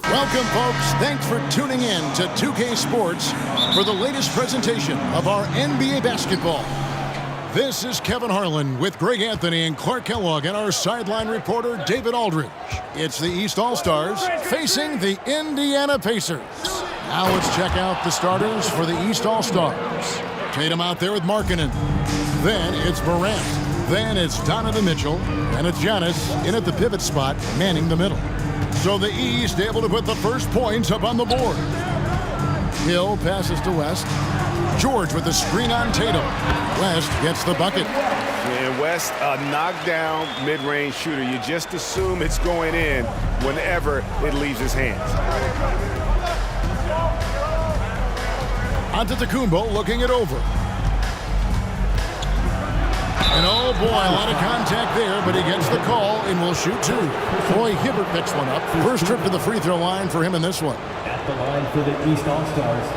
Welcome, folks. Thanks for tuning in to 2K Sports for the latest presentation of our NBA basketball. This is Kevin Harlan with Greg Anthony and Clark Kellogg and our sideline reporter, David Aldridge. It's the East All-Stars facing the Indiana Pacers. Now let's check out the starters for the East All-Stars. Tatum out there with Markkanen. Then it's Morant. Then it's Donovan Mitchell. And it's Giannis in at the pivot spot, manning the middle. So the East able to put the first points up on the board. Hill passes to West. George with the screen on Tatum. West gets the bucket. And West, a knockdown mid-range shooter. You just assume it's going in whenever it leaves his hands. Antetokounmpo looking it over. And oh boy, a lot of contact there, but he gets the call and will shoot two. Boy, Hibbert picks one up. First trip to the free throw line for him in this one. At the line for the East All-Stars,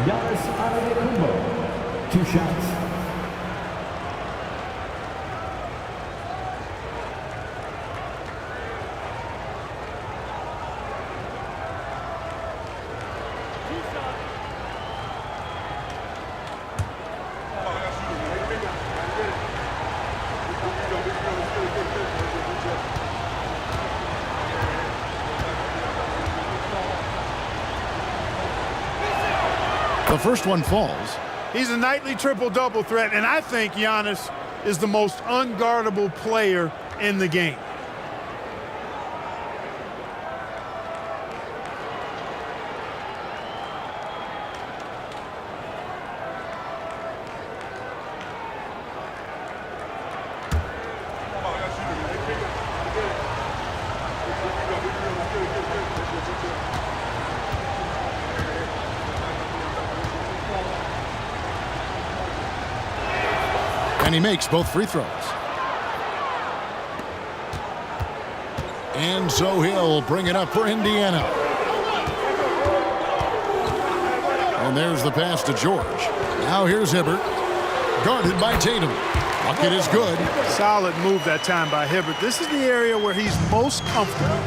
Giannis Antetokounmpo. 2 shots. The first one falls. He's a nightly triple-double threat, and I think Giannis is the most unguardable player in the game. And he makes both free throws. And so he'll bring it up for Indiana. And there's the pass to George. Now here's Hibbert. Guarded by Tatum. Bucket is good. Solid move that time by Hibbert. This is the area where he's most comfortable.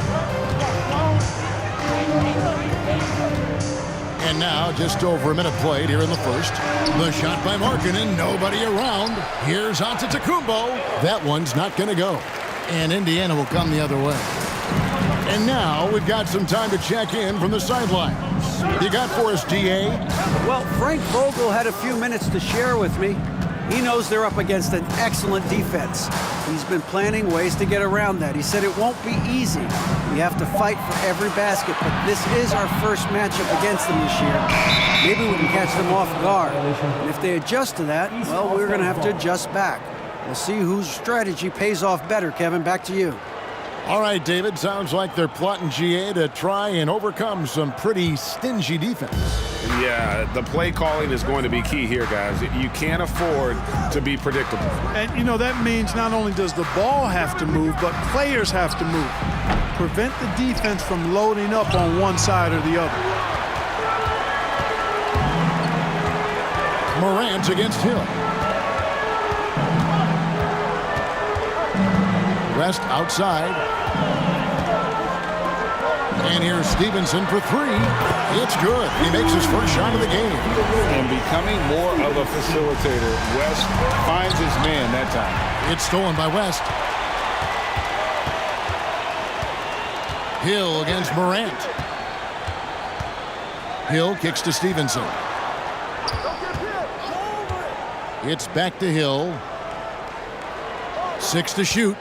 And now just over a minute played here in the first. The shot by Markkanen, nobody around. Here's Antetokounmpo. That one's not going to go. And Indiana will come the other way. And now we've got some time to check in from the sidelines. You got for us, DA? Well, Frank Vogel had a few minutes to share with me. He knows they're up against an excellent defense. He's been planning ways to get around that. He said it won't be easy. We have to fight for every basket, but this is our first matchup against them this year. Maybe we can catch them off guard. And if they adjust to that, well, we're going to have to adjust back. We'll see whose strategy pays off better. Kevin, back to you. All right, David, sounds like they're plotting GA to try and overcome some pretty stingy defense. Yeah, the play calling is going to be key here, guys. You can't afford to be predictable. And, you know, that means not only does the ball have to move, but players have to move. Prevent the defense from loading up on one side or the other. Morant against Hill. West outside. And here's Stevenson for three. It's good. He makes his first shot of the game. And becoming more of a facilitator, West finds his man that time. It's stolen by West. Hill against Morant. Hill kicks to Stevenson. It's back to Hill. 6 to shoot.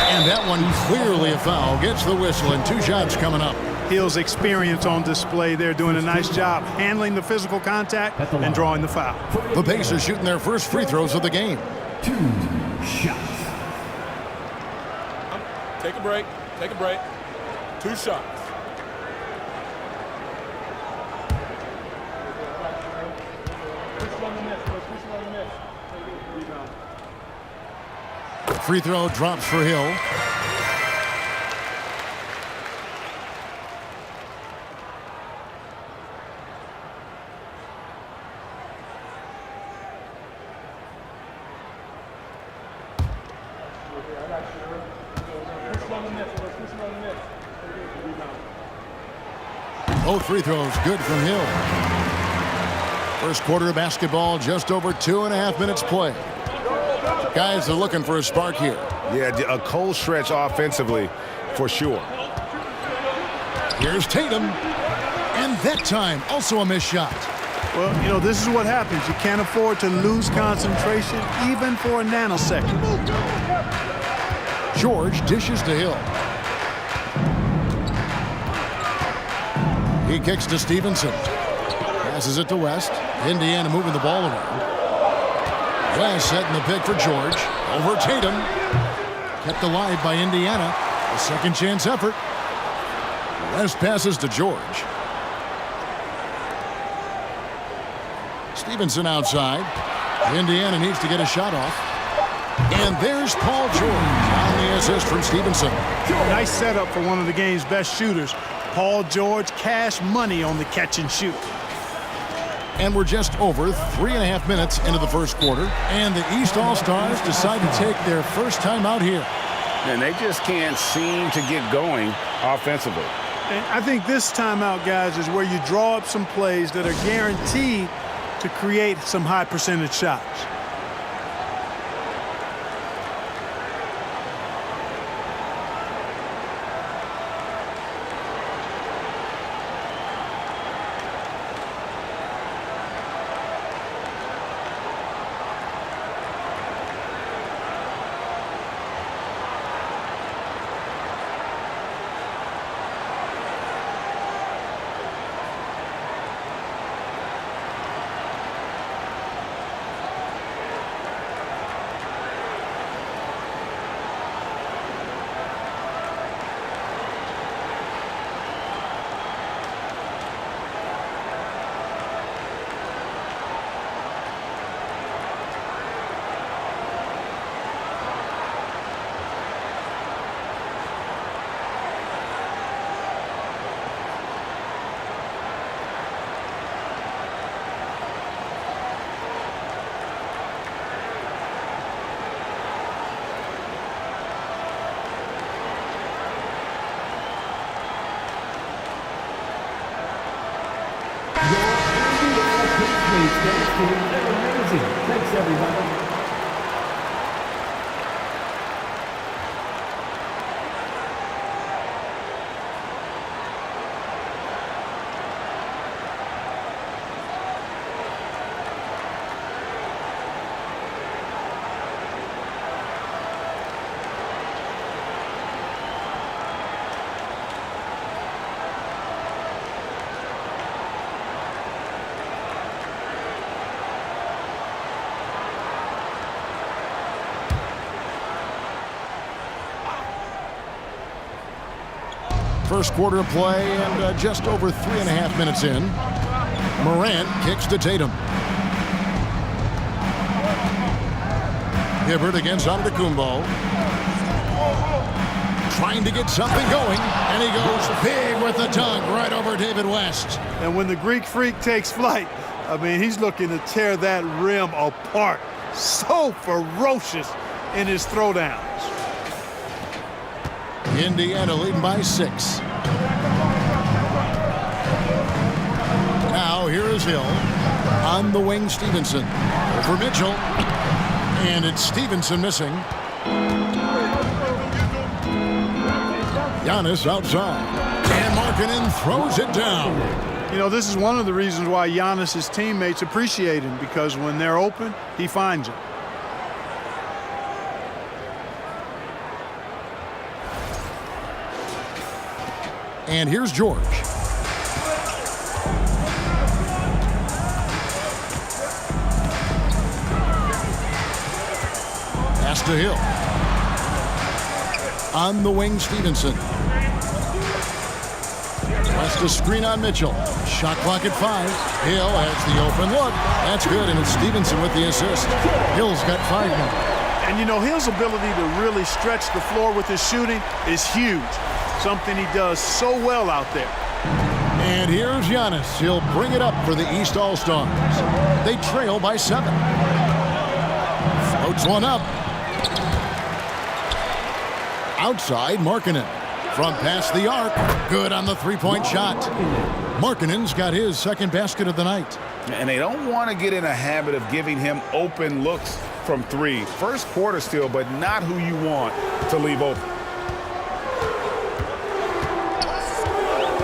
And that one clearly a foul. Gets the whistle and 2 shots coming up. Hill's experience on display there, doing a nice job handling the physical contact and drawing the foul. The Pacers shooting their first free throws of the game. 2 shots. Take a break. Take a break. 2 shots. Free throw drops for Hill. Both free throws good from Hill. First quarter of basketball, just over 2.5 minutes play. Guys are looking for a spark here. Yeah, a cold stretch offensively for sure. Here's Tatum. And that time, also a missed shot. Well, you know, this is what happens. You can't afford to lose concentration even for a nanosecond. George dishes to Hill. He kicks to Stevenson. Passes it to West. Indiana moving the ball around. West setting the pick for George. Over Tatum. Kept alive by Indiana. A second chance effort. West passes to George. Stevenson outside. Indiana needs to get a shot off. And there's Paul George on the assist from Stevenson. Nice setup for one of the game's best shooters. Paul George, cash money on the catch and shoot. And we're just over 3.5 minutes into the first quarter. And the East All-Stars decide to take their first time out here. And they just can't seem to get going offensively. And I think this timeout, guys, is where you draw up some plays that are guaranteed to create some high percentage shots. Thanks, everybody. First quarter of play and just over 3.5 minutes in. Morant kicks to Tatum. Hibbert against Antetokounmpo. Trying to get something going, and he goes big with the dunk right over David West. And when the Greek Freak takes flight, I mean, he's looking to tear that rim apart. So ferocious in his throwdowns. Indiana leading by 6. Now here is Hill. On the wing, Stevenson. Over Mitchell. And it's Stevenson missing. Giannis outside. And Markkanen throws it down. You know, this is one of the reasons why Giannis' teammates appreciate him, because when they're open, he finds them. And here's George. Pass to Hill. On the wing, Stevenson. West to screen on Mitchell. Shot clock at 5. Hill has the open look. That's good, and it's Stevenson with the assist. Hill's got 5 now. And, you know, Hill's ability to really stretch the floor with his shooting is huge. Something he does so well out there. And here's Giannis. He'll bring it up for the East All-Stars. They trail by 7. Floats one up. Outside, Markkanen. From past the arc. Good on the three-point shot. Markkanen's got his second basket of the night. And they don't want to get in a habit of giving him open looks from three. First quarter still, but not who you want to leave open.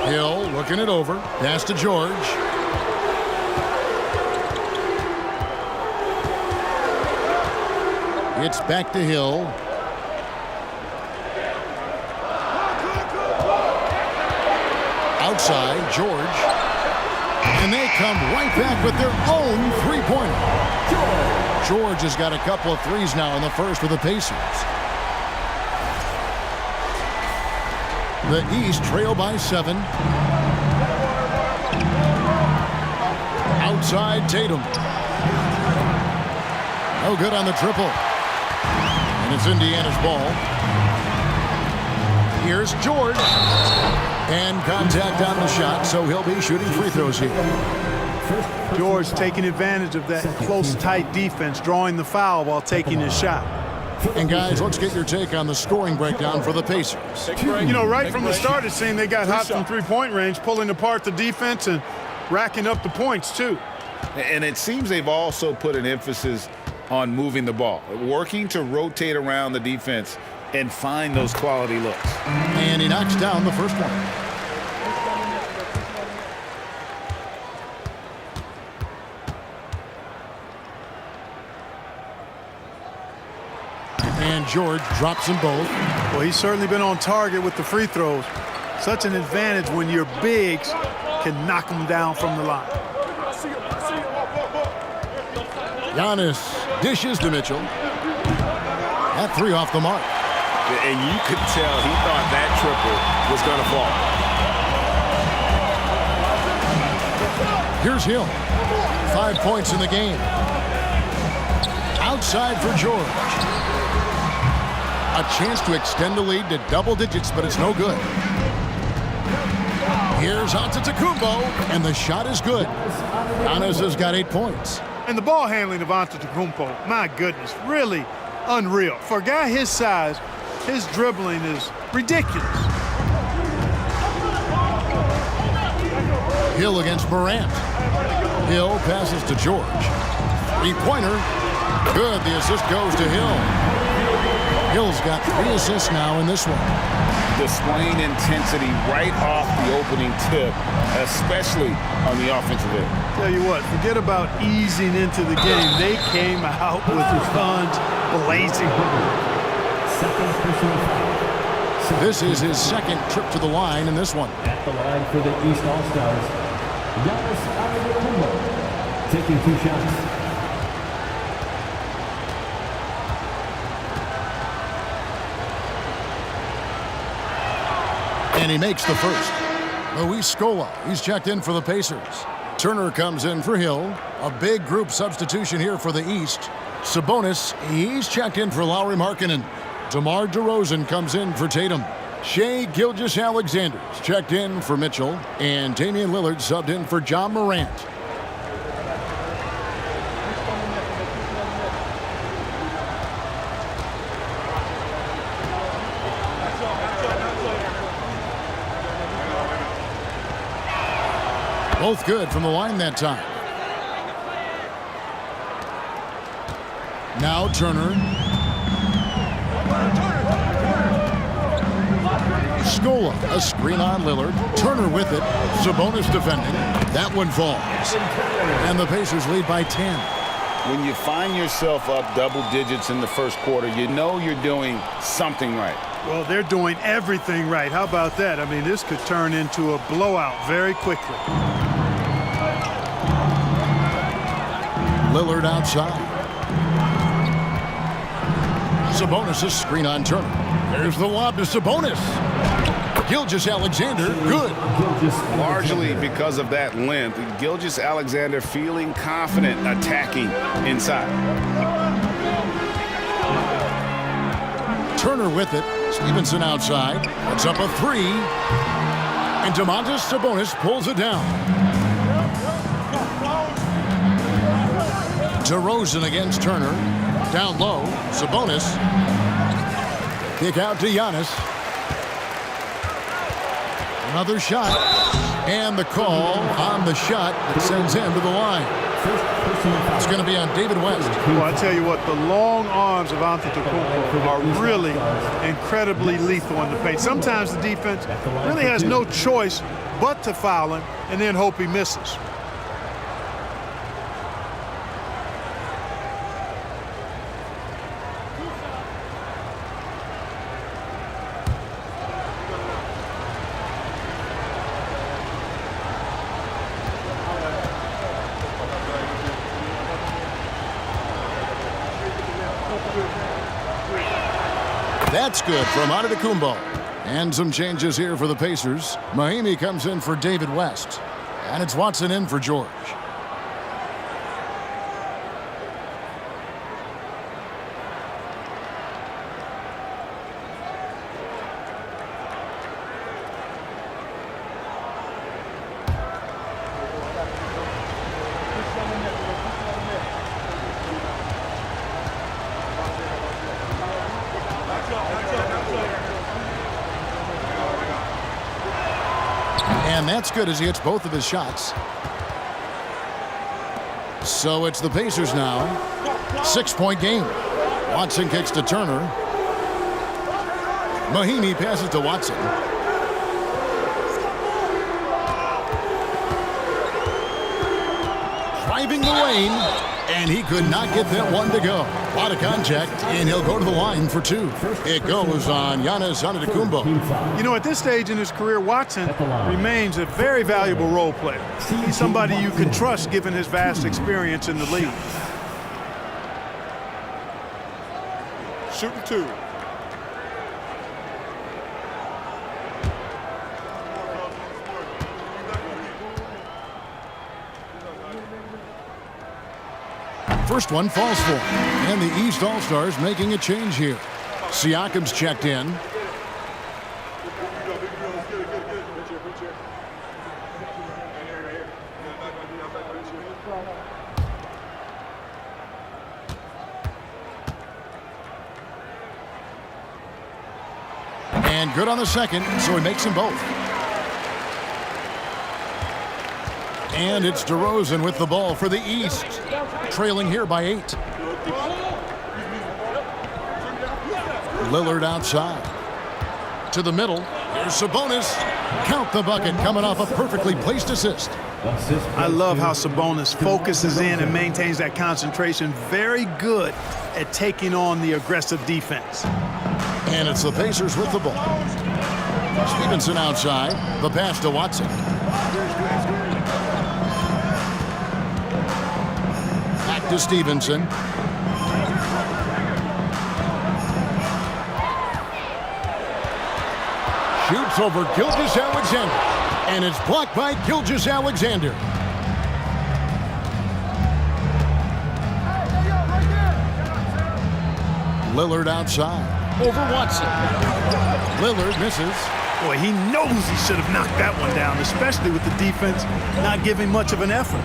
Hill looking it over. Pass to George. It's back to Hill. Outside, George. And they come right back with their own three-pointer. George has got a couple of threes now in the first for the Pacers. The East trail by 7. Outside, Tatum. No good on the triple. And it's Indiana's ball. Here's George. And contact on the shot, so he'll be shooting free throws here. George taking advantage of that close, tight defense, drawing the foul while taking his shot. And guys, let's get your take on the scoring breakdown for the Pacers. You know, right from the start, it seemed they got hot from three-point range, pulling apart the defense and racking up the points, too. And it seems they've also put an emphasis on moving the ball, working to rotate around the defense and find those quality looks. And he knocks down the first one. And George drops them both. Well, he's certainly been on target with the free throws. Such an advantage when your bigs can knock them down from the line. Giannis dishes to Mitchell. That three off the mark. And you could tell he thought that triple was going to fall. Here's Hill. 5 points in the game. Outside for George. A chance to extend the lead to double digits, but it's no good. Here's Antetokounmpo, and the shot is good. Giannis has got 8 points. And the ball handling of Antetokounmpo, my goodness, really unreal. For a guy his size, his dribbling is ridiculous. Hill against Morant. Hill passes to George. Three-pointer. Good. The assist goes to Hill. Hill's got 3 assists now in this one. Displaying intensity right off the opening tip, especially on the offensive end. Tell you what, forget about easing into the game. They came out with guns blazing. This is his second trip to the line in this one. At the line for the East All-Stars, Giannis Antetokounmpo, taking 2 shots. And he makes the first. Luis Scola, he's checked in for the Pacers. Turner comes in for Hill. A big group substitution here for the East. Sabonis, he's checked in for Lauri Markkanen. DeMar DeRozan comes in for Tatum. Shai Gilgeous-Alexander's checked in for Mitchell. And Damian Lillard subbed in for John Morant. Both good from the line that time. Now Turner. Scola, a screen on Lillard. Turner with it. Sabonis defending. That one falls. And the Pacers lead by 10. When you find yourself up double digits in the first quarter, you know you're doing something right. Well, they're doing everything right. How about that? I mean, this could turn into a blowout very quickly. Lillard outside. Sabonis' screen on Turner. There's the lob to Sabonis. Gilgeous-Alexander, good. Largely because of that length, Gilgeous-Alexander feeling confident attacking inside. Turner with it. Stevenson outside. It's up a 3. And Domantas Sabonis pulls it down. DeRozan against Turner. Down low, Sabonis. Kick out to Giannis. Another shot. And the call on the shot that sends him to the line. It's going to be on David West. Well, I tell you what, the long arms of Antetokounmpo are really incredibly lethal in the paint. Sometimes the defense really has no choice but to foul him and then hope he misses. That's good from Antetokounmpo. And some changes here for the Pacers. Mahimi comes in for David West. And it's Watson in for George. And that's good as he hits both of his shots. So it's the Pacers now. 6-point game. Watson kicks to Turner. Mahimi passes to Watson. Driving the lane, and he could not get that one to go. A lot of contact, and he'll go to the line for two. It goes on Giannis Antetokounmpo. You know, at this stage in his career, Watson remains a very valuable role player. He's somebody you can trust given his vast experience in the league. Shooting two. First one falls for him. And the East All-Stars making a change here. Siakam's checked in. And good on the second, so he makes them both. And it's DeRozan with the ball for the East. Trailing here by 8. Lillard outside. To the middle. Here's Sabonis. Count the bucket coming off a perfectly placed assist. I love how Sabonis focuses in and maintains that concentration. Very good at taking on the aggressive defense. And it's the Pacers with the ball. Stevenson outside. The pass to Watson. Back to Stevenson. Shoots over Gilgeous-Alexander. And it's blocked by Gilgeous-Alexander. Lillard outside. Over Watson. Lillard misses. Boy, he knows he should have knocked that one down, especially with the defense not giving much of an effort.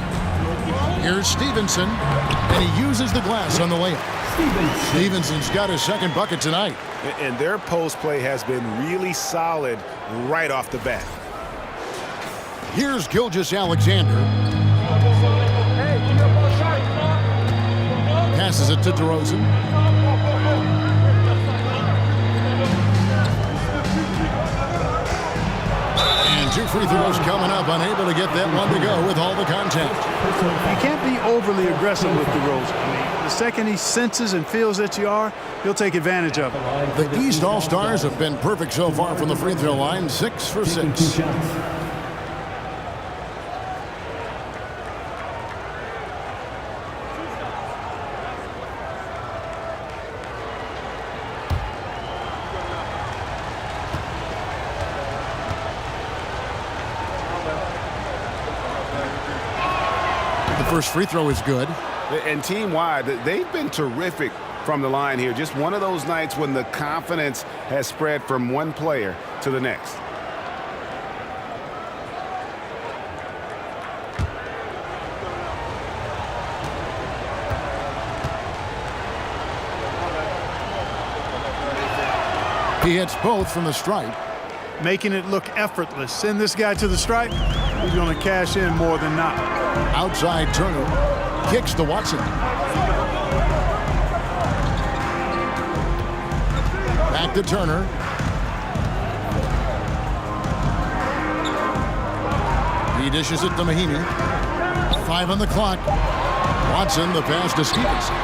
Here's Stevenson, and he uses the glass on the layup. Stevenson's got his second bucket tonight. And their post play has been really solid right off the bat. Here's Gilgeous-Alexander. Passes it to DeRozan. And 2 free throws coming up, unable to get that one to go with all the contact. You can't be overly aggressive with DeRozan. I mean, the second he senses and feels that you are, he'll take advantage of it. The East All-Stars have been perfect so far from the free throw line, 6 for 6. First free throw is good. And team-wide, they've been terrific from the line here. Just one of those nights when the confidence has spread from one player to the next. He hits both from the stripe. Making it look effortless. Send this guy to the stripe. He's going to cash in more than not. Outside Turner. Kicks to Watson. Back to Turner. He dishes it to Mahinmi. 5 on the clock. Watson, the pass to Stevenson.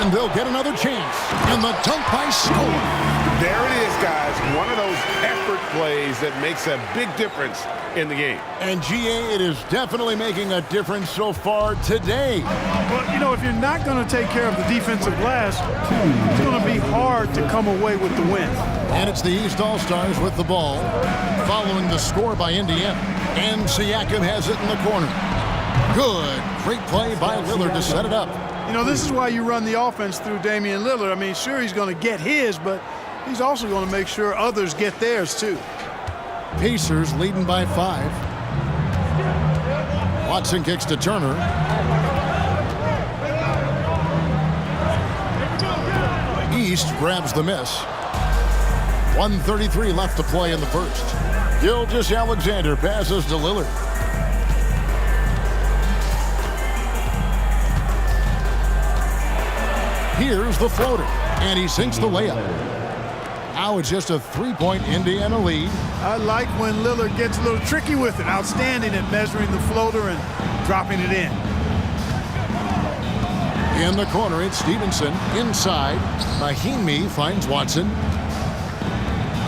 And they'll get another chance. And the dunk by Scola. There it is, guys. One of those effort plays that makes a big difference in the game. And GA, it is definitely making a difference so far today. Well, you know, if you're not going to take care of the defensive glass, it's going to be hard to come away with the win. And it's the East All-Stars with the ball, following the score by Indiana. And Siakam has it in the corner. Good. Great play by Lillard to set it up. You know, this is why you run the offense through Damian Lillard. I mean, sure, he's going to get his, but he's also going to make sure others get theirs, too. Pacers leading by 5. Watson kicks to Turner. East grabs the miss. 1:33 left to play in the first. Gilgeous-Alexander passes to Lillard. Here's the floater, and he sinks the layup. Now it's just a 3-point Indiana lead. I like when Lillard gets a little tricky with it. Outstanding at measuring the floater and dropping it in. In the corner, it's Stevenson. Inside, Mahinmi finds Watson.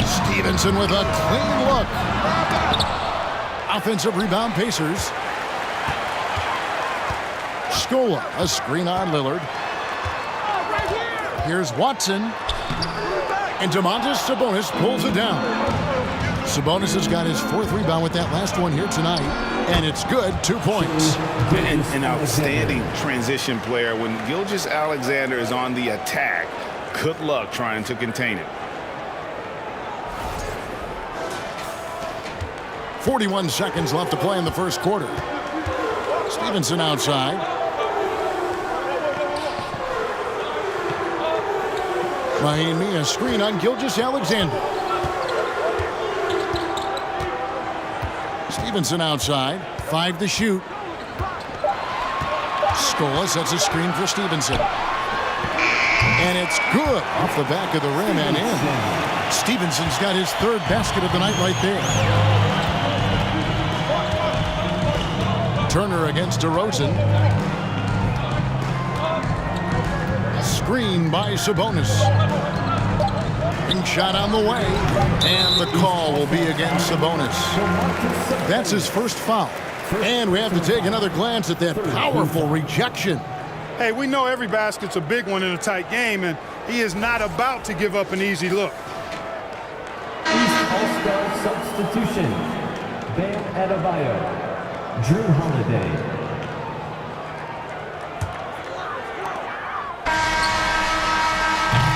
Stevenson with a clean look. Offensive rebound, Pacers. Scola, a screen on Lillard. Here's Watson. And Domantas Sabonis pulls it down. Sabonis has got his 4th rebound with that last one here tonight. And it's good, 2 points. And an outstanding transition player. When Gilgeous-Alexander is on the attack, good luck trying to contain it. 41 seconds left to play in the first quarter. Stevenson outside. Mahinmi, a screen on Gilgeous-Alexander. Stevenson outside. 5 to shoot. Scola sets a screen for Stevenson. And it's good off the back of the rim and in. Stevenson's got his 3rd basket of the night right there. Turner against DeRozan. Screen by Sabonis. And shot on the way. And the call will be against Sabonis. That's his first foul. And we have to take another glance at that powerful rejection. Hey, we know every basket's a big one in a tight game, and he is not about to give up an easy look. East All-Star substitution. Bam Adebayo. Drew Holiday.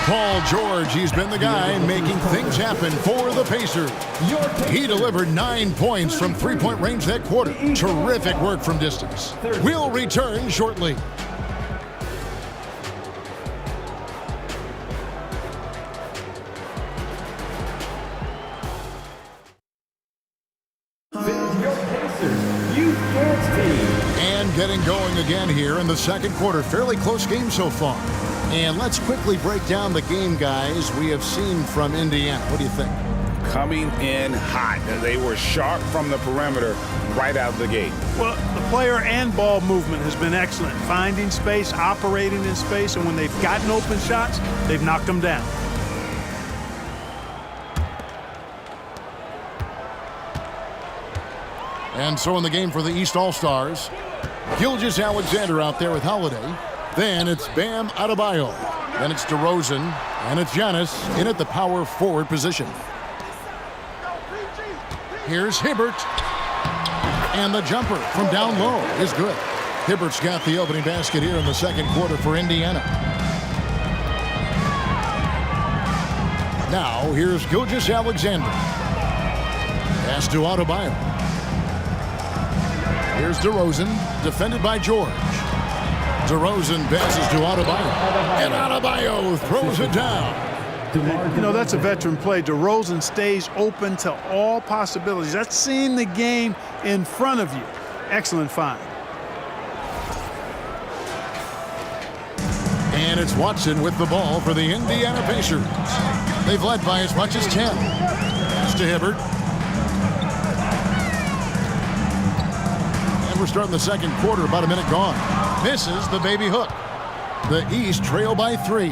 Paul George, he's been the guy making things happen for the Pacers. He delivered 9 points from 3-point range that quarter. Terrific work from distance. We'll return shortly. And getting going again here in the second quarter. Fairly close game so far. And let's quickly break down the game, guys, we have seen from Indiana. What do you think? Coming in hot. They were sharp from the perimeter right out of the gate. Well, the player and ball movement has been excellent. Finding space, operating in space, and when they've gotten open shots, they've knocked them down. And so in the game for the East All-Stars, Gilgeous-Alexander out there with Holiday. Then it's Bam Adebayo. Then it's DeRozan. And it's Giannis in at the power forward position. Here's Hibbert. And the jumper from down low is good. Hibbert's got the opening basket here in the second quarter for Indiana. Now here's Gilgeous-Alexander. Pass to Adebayo. Here's DeRozan, defended by George. DeRozan passes to Adebayo. And Adebayo throws it down. You know, that's a veteran play. DeRozan stays open to all possibilities. That's seeing the game in front of you. Excellent find. And it's Watson with the ball for the Indiana Pacers. They've led by as much as 10. Pass to Hibbert. And we're starting the second quarter, about a minute gone. Misses the baby hook. The East trail by 3.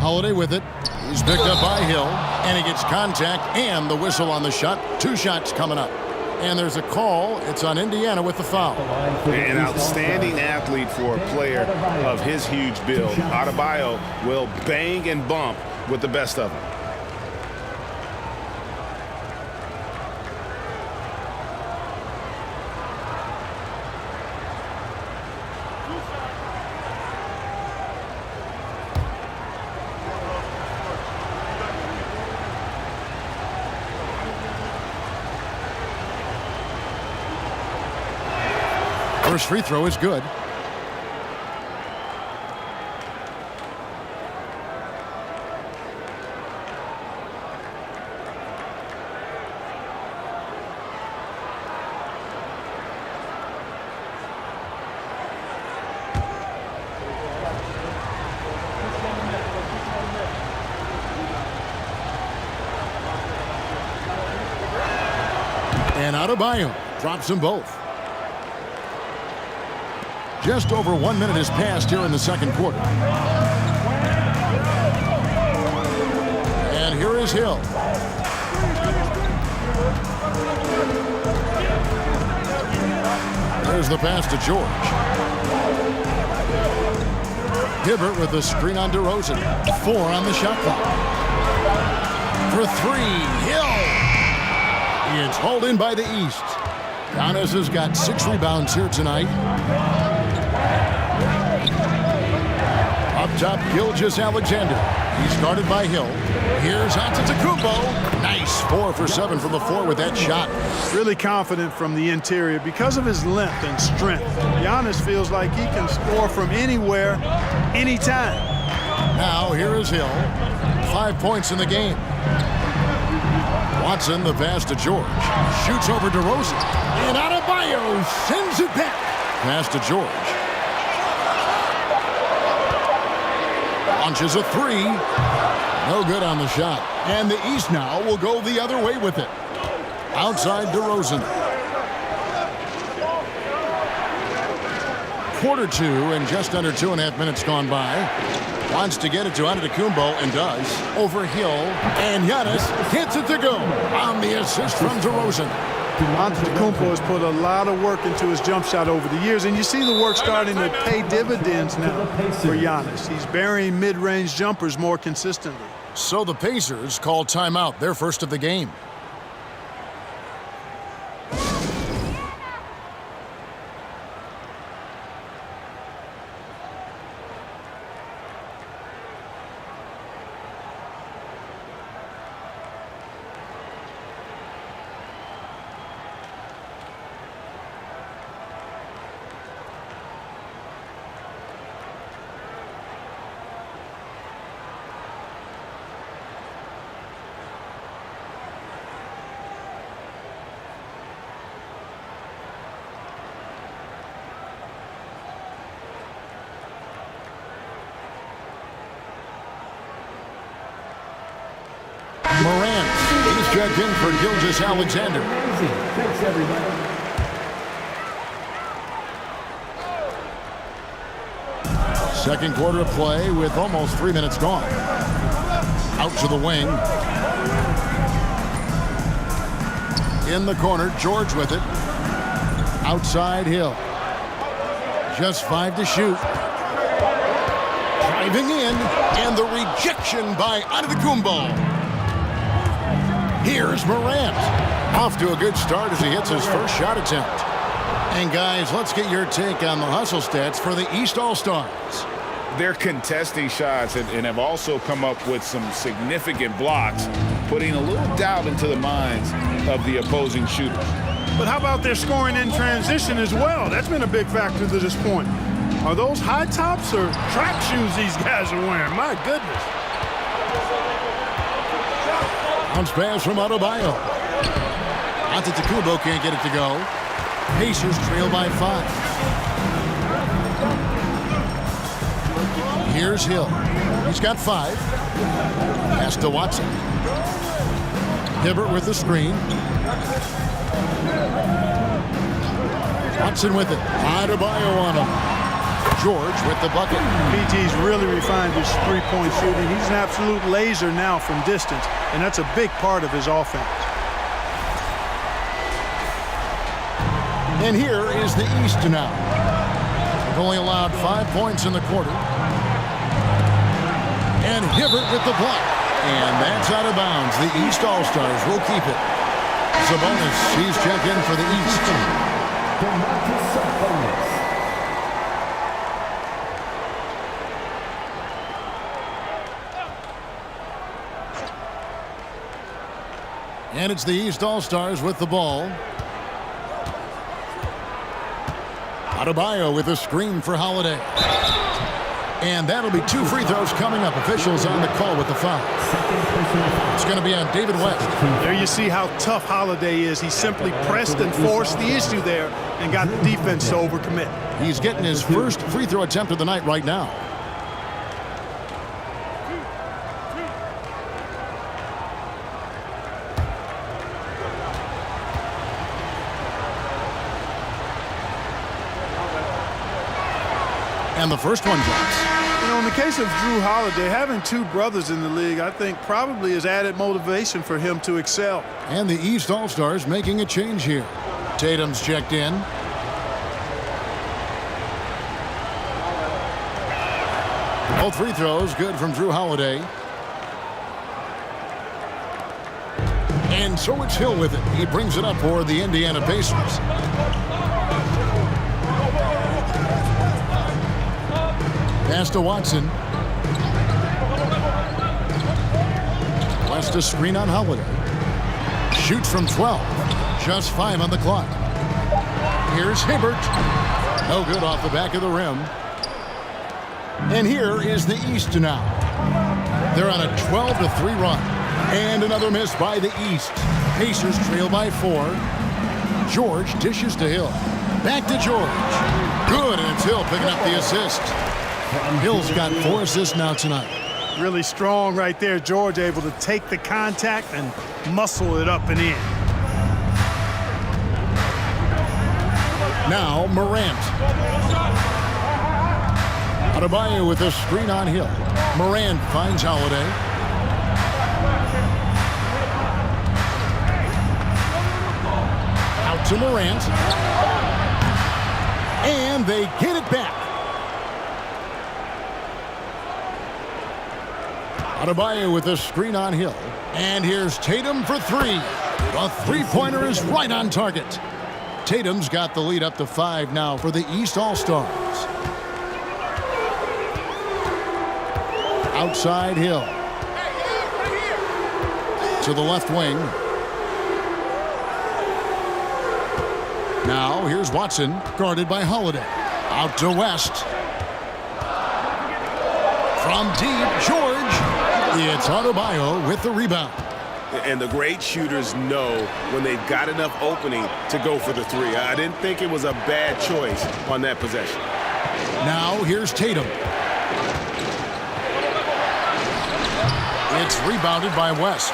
Holiday with it. He's picked up by Hill, and he gets contact and the whistle on the shot. 2 shots coming up. And there's a call. It's on Indiana with the foul. An outstanding athlete for a player of his huge build. Adebayo will bang and bump with the best of them. First free throw is good. And Adebayo drops them both. Just over 1 minute has passed here in the second quarter. And here is Hill. There's the pass to George. Hibbert with the screen on DeRozan. 4 on the shot clock. For 3, Hill. It's hauled in by the East. Giannis has got 6 rebounds here tonight. Up top, Gilgeous-Alexander. He's guarded by Hill. Here's Antetokounmpo. Nice 4 for 7 from the floor with that shot. Really confident from the interior because of his length and strength. Giannis feels like he can score from anywhere, anytime. Now here is Hill. 5 points in the game. Watson, the pass to George. Shoots over DeRozan. And Adebayo sends it back. Pass to George. Launches a 3. No good on the shot. And the East now will go the other way with it. Outside DeRozan. Quarter 2 and just under 2.5 minutes gone by. Wants to get it to Antetokounmpo and does. Over Hill. And Giannis hits it to go on the assist from DeRozan. Antetokounmpo has put a lot of work into his jump shot over the years, and you see the work starting to pay dividends now for Giannis. He's burying mid-range jumpers more consistently. So the Pacers call timeout, their first of the game. Morant, he's checked in for Gilgeous-Alexander. Thanks, everybody. Second quarter of play with almost 3 minutes gone. Out to the wing. In the corner, George with it. Outside Hill. Just 5 to shoot. Driving in, and the rejection by Antetokounmpo. Here's Morant. Off to a good start as he hits his first shot attempt. And guys, let's get your take on the hustle stats for the East All-Stars. They're contesting shots and have also come up with some significant blocks, putting a little doubt into the minds of the opposing shooters. But how about their scoring in transition as well? That's been a big factor to this point. Are those high tops or track shoes these guys are wearing? My goodness. Bounce pass from Adebayo. Antetokounmpo can't get it to go. Pacers trail by 5. Here's Hill. He's got 5. Pass to Watson. Hibbert with the screen. Watson with it. Adebayo on him. George with the bucket. PG's really refined his three-point shooting. He's an absolute laser now from distance, and that's a big part of his offense. And here is the East now. They've only allowed 5 points in the quarter. And Hibbert with the block. And that's out of bounds. The East All-Stars will keep it. Sabonis, he's checked in for the East. And it's the East All-Stars with the ball. Adebayo with a screen for Holiday. And that'll be 2 free throws coming up. Officials on the call with the foul. It's going to be on David West. There you see how tough Holiday is. He simply pressed and forced the issue there and got the defense to overcommit. He's getting his first free throw attempt of the night right now. And the first one drops. You know, in the case of Drew Holiday, having 2 brothers in the league, I think probably is added motivation for him to excel. And the East All-Stars making a change here. Tatum's checked in. Both free throws good from Drew Holiday. And so it's Hill with it. He brings it up for the Indiana Pacers. Pass to Watson. West a screen on Holiday. Shoots from 12. Just 5 on the clock. Here's Hibbert. No good off the back of the rim. And here is the East now. They're on a 12-3 run. And another miss by the East. Pacers trail by 4. George dishes to Hill. Back to George. Good, and it's Hill picking up the assist. Hill's got 4 assists now tonight. Really strong right there. George able to take the contact and muscle it up and in. Now Morant. Adebayo with a screen on Hill. Morant finds Holiday. Out to Morant. And they get it back. Adebayo with a screen on Hill. And here's Tatum for 3. The three-pointer is right on target. Tatum's got the lead up to 5 now for the East All-Stars. Outside Hill. To the left wing. Now here's Watson, guarded by Holiday. Out to West. From deep, George. It's Adebayo with the rebound. And the great shooters know when they've got enough opening to go for the 3. I didn't think it was a bad choice on that possession. Now here's Tatum. It's rebounded by West.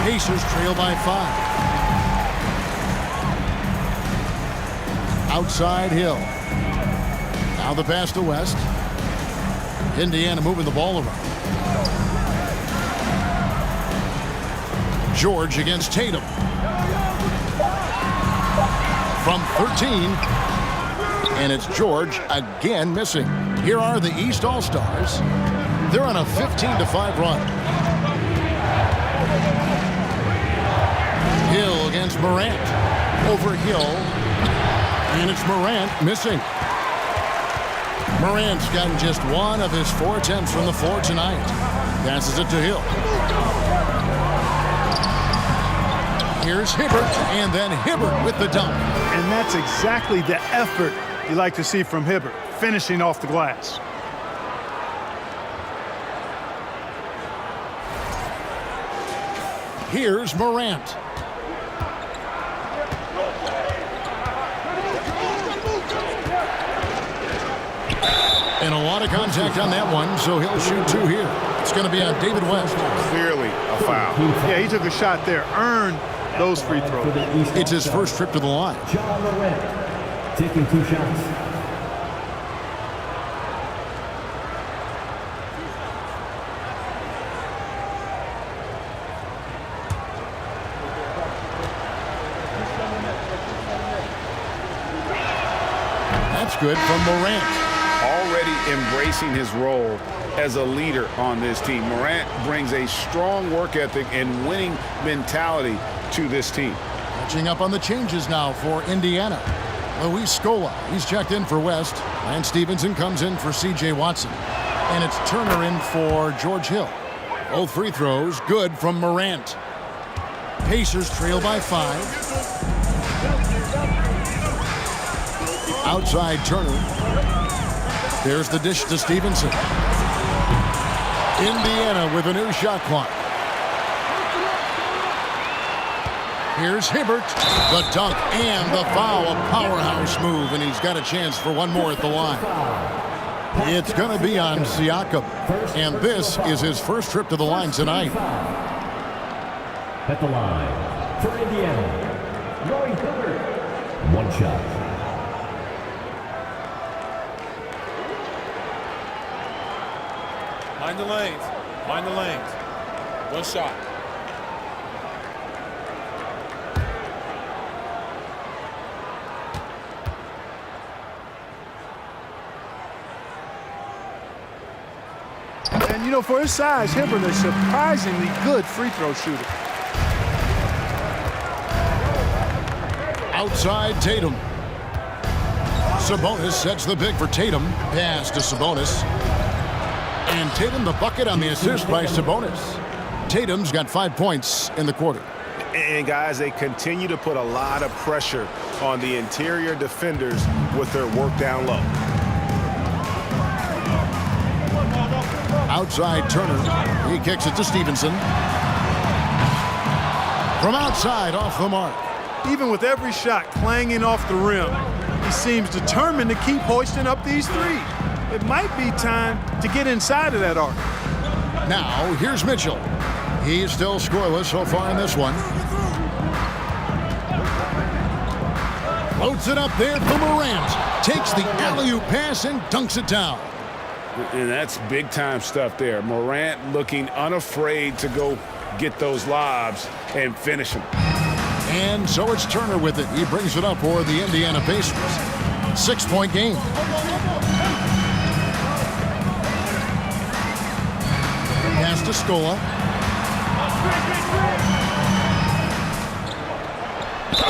Pacers trail by 5. Outside Hill. Now the pass to West. Indiana moving the ball around. George against Tatum. From 13. And it's George again missing. Here are the East All-Stars. They're on a 15-5 run. Hill against Morant. Over Hill. And it's Morant missing. Morant's gotten just 1 of his 4 attempts from the floor tonight. Passes it to Hill. Here's Hibbert, and then Hibbert with the dunk. And that's exactly the effort you like to see from Hibbert, finishing off the glass. Here's Morant. And a lot of contact on that one, so he'll shoot 2 here. It's going to be on David West. Clearly a foul. Yeah, he took a shot there, earned those free throws. It's his first trip to the line. John Morant taking 2 shots. That's good from Morant. Already embracing his role as a leader on this team. Morant brings a strong work ethic and winning mentality to this team. Catching up on the changes now for Indiana. Luis Scola, he's checked in for West. And Stevenson comes in for C.J. Watson. And it's Turner in for George Hill. Both free throws good from Morant. Pacers trail by 5. Outside Turner. There's the dish to Stevenson. Indiana with a new shot clock. Here's Hibbert. The dunk and the foul. A powerhouse move, and he's got a chance for one more at the line. It's going to be on Siakam, and this is his first trip to the line tonight. At the line for Indiana, Roy Hibbert. 1 shot. Mind the lanes. Mind the lanes. 1 shot. And, you know, for his size, Hibbert is a surprisingly good free throw shooter. Outside Tatum. Sabonis sets the pick for Tatum. Pass to Sabonis. And Tatum the bucket on the assist by Sabonis. Tatum's got 5 points in the quarter. And guys, they continue to put a lot of pressure on the interior defenders with their work down low. Outside Turner. He kicks it to Stevenson. From outside, off the mark. Even with every shot clanging off the rim, he seems determined to keep hoisting up these threes. It might be time to get inside of that arc. Now, here's Mitchell. He's still scoreless so far in this one. Floats it up there for Morant. Takes the alley-oop pass and dunks it down. And that's big-time stuff there. Morant looking unafraid to go get those lobs and finish them. And so it's Turner with it. He brings it up for the Indiana Pacers. 6-point game. Pass to Scola.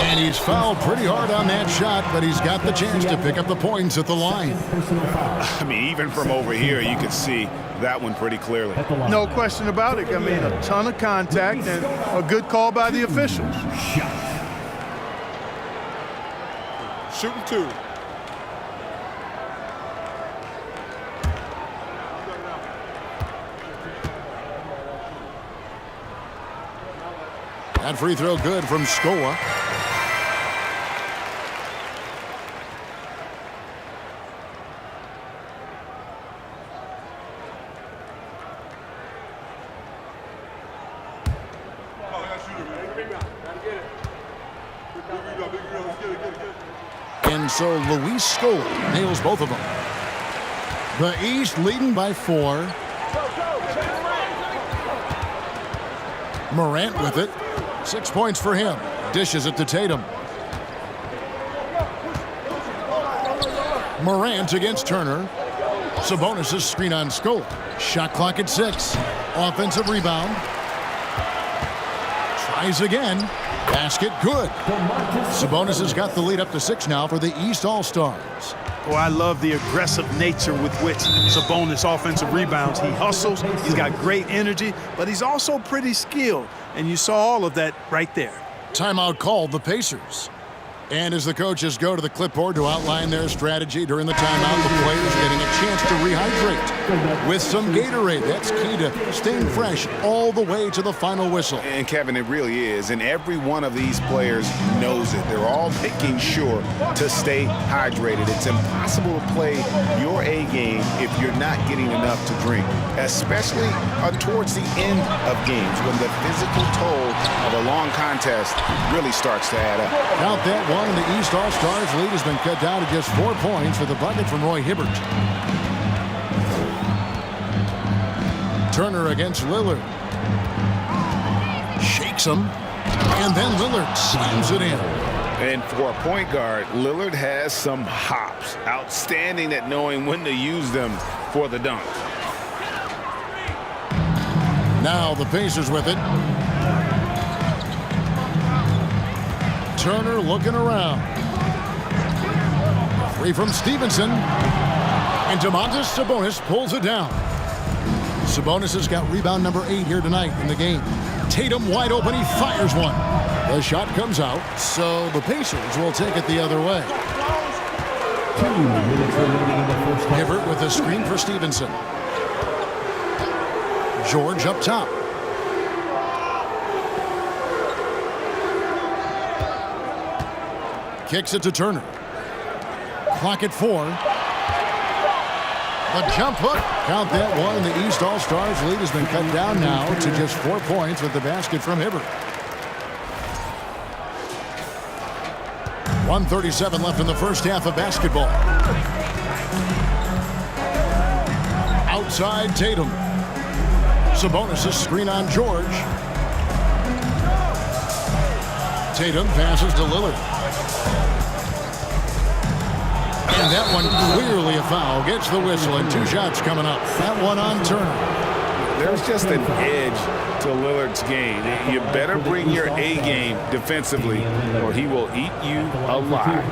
And he's fouled pretty hard on that shot, but he's got the chance to pick up the points at the line. I mean, even from over here, you can see that one pretty clearly. No question about it. I mean, a ton of contact and a good call by the officials. Shooting 2. That free throw good from Scola. And so Luis Scola nails both of them. The East leading by 4. Morant with it. 6 points for him. Dishes it to Tatum. Morant against Turner. Sabonis' screen on Scola. Shot clock at 6. Offensive rebound. Tries again. Basket good. Sabonis has got the lead up to 6 now for the East All-Stars. Well, I love the aggressive nature with which Sabonis offensive rebounds. He hustles, he's got great energy, but he's also pretty skilled. And you saw all of that right there. Timeout called the Pacers. And as the coaches go to the clipboard to outline their strategy during the timeout, the players getting a chance to rehydrate. with some Gatorade. That's key to staying fresh all the way to the final whistle. And Kevin, it really is. And every one of these players knows it. They're all making sure to stay hydrated. It's impossible to play your A game if you're not getting enough to drink, especially towards the end of games when the physical toll of a long contest really starts to add up. Count that one. The East All-Stars lead has been cut down to just 4 points with a bucket from Roy Hibbert. Turner against Lillard. Shakes him. And then Lillard slams it in. And for a point guard, Lillard has some hops. Outstanding at knowing when to use them for the dunk. Now the Pacers with it. Turner looking around. Three from Stevenson. And Domantas Sabonis pulls it down. Sabonis has got rebound number 8 here tonight in the game. Tatum wide open. He fires one. The shot comes out, so the Pacers will take it the other way. 2 minutes remaining in the first half. Hibbert with a screen for Stevenson. George up top. Kicks it to Turner. Clock at 4. The jump hook. Count that one. And the East All-Stars lead has been cut down now to just 4 points with the basket from Hibbert. 1:37 left in the first half of basketball. Outside Tatum. Sabonis' screen on George. Tatum passes to Lillard. And that one clearly a foul. Gets the whistle and 2 shots coming up. That one on Turner. There's just an edge to Lillard's game. You better bring your A game defensively or he will eat you alive.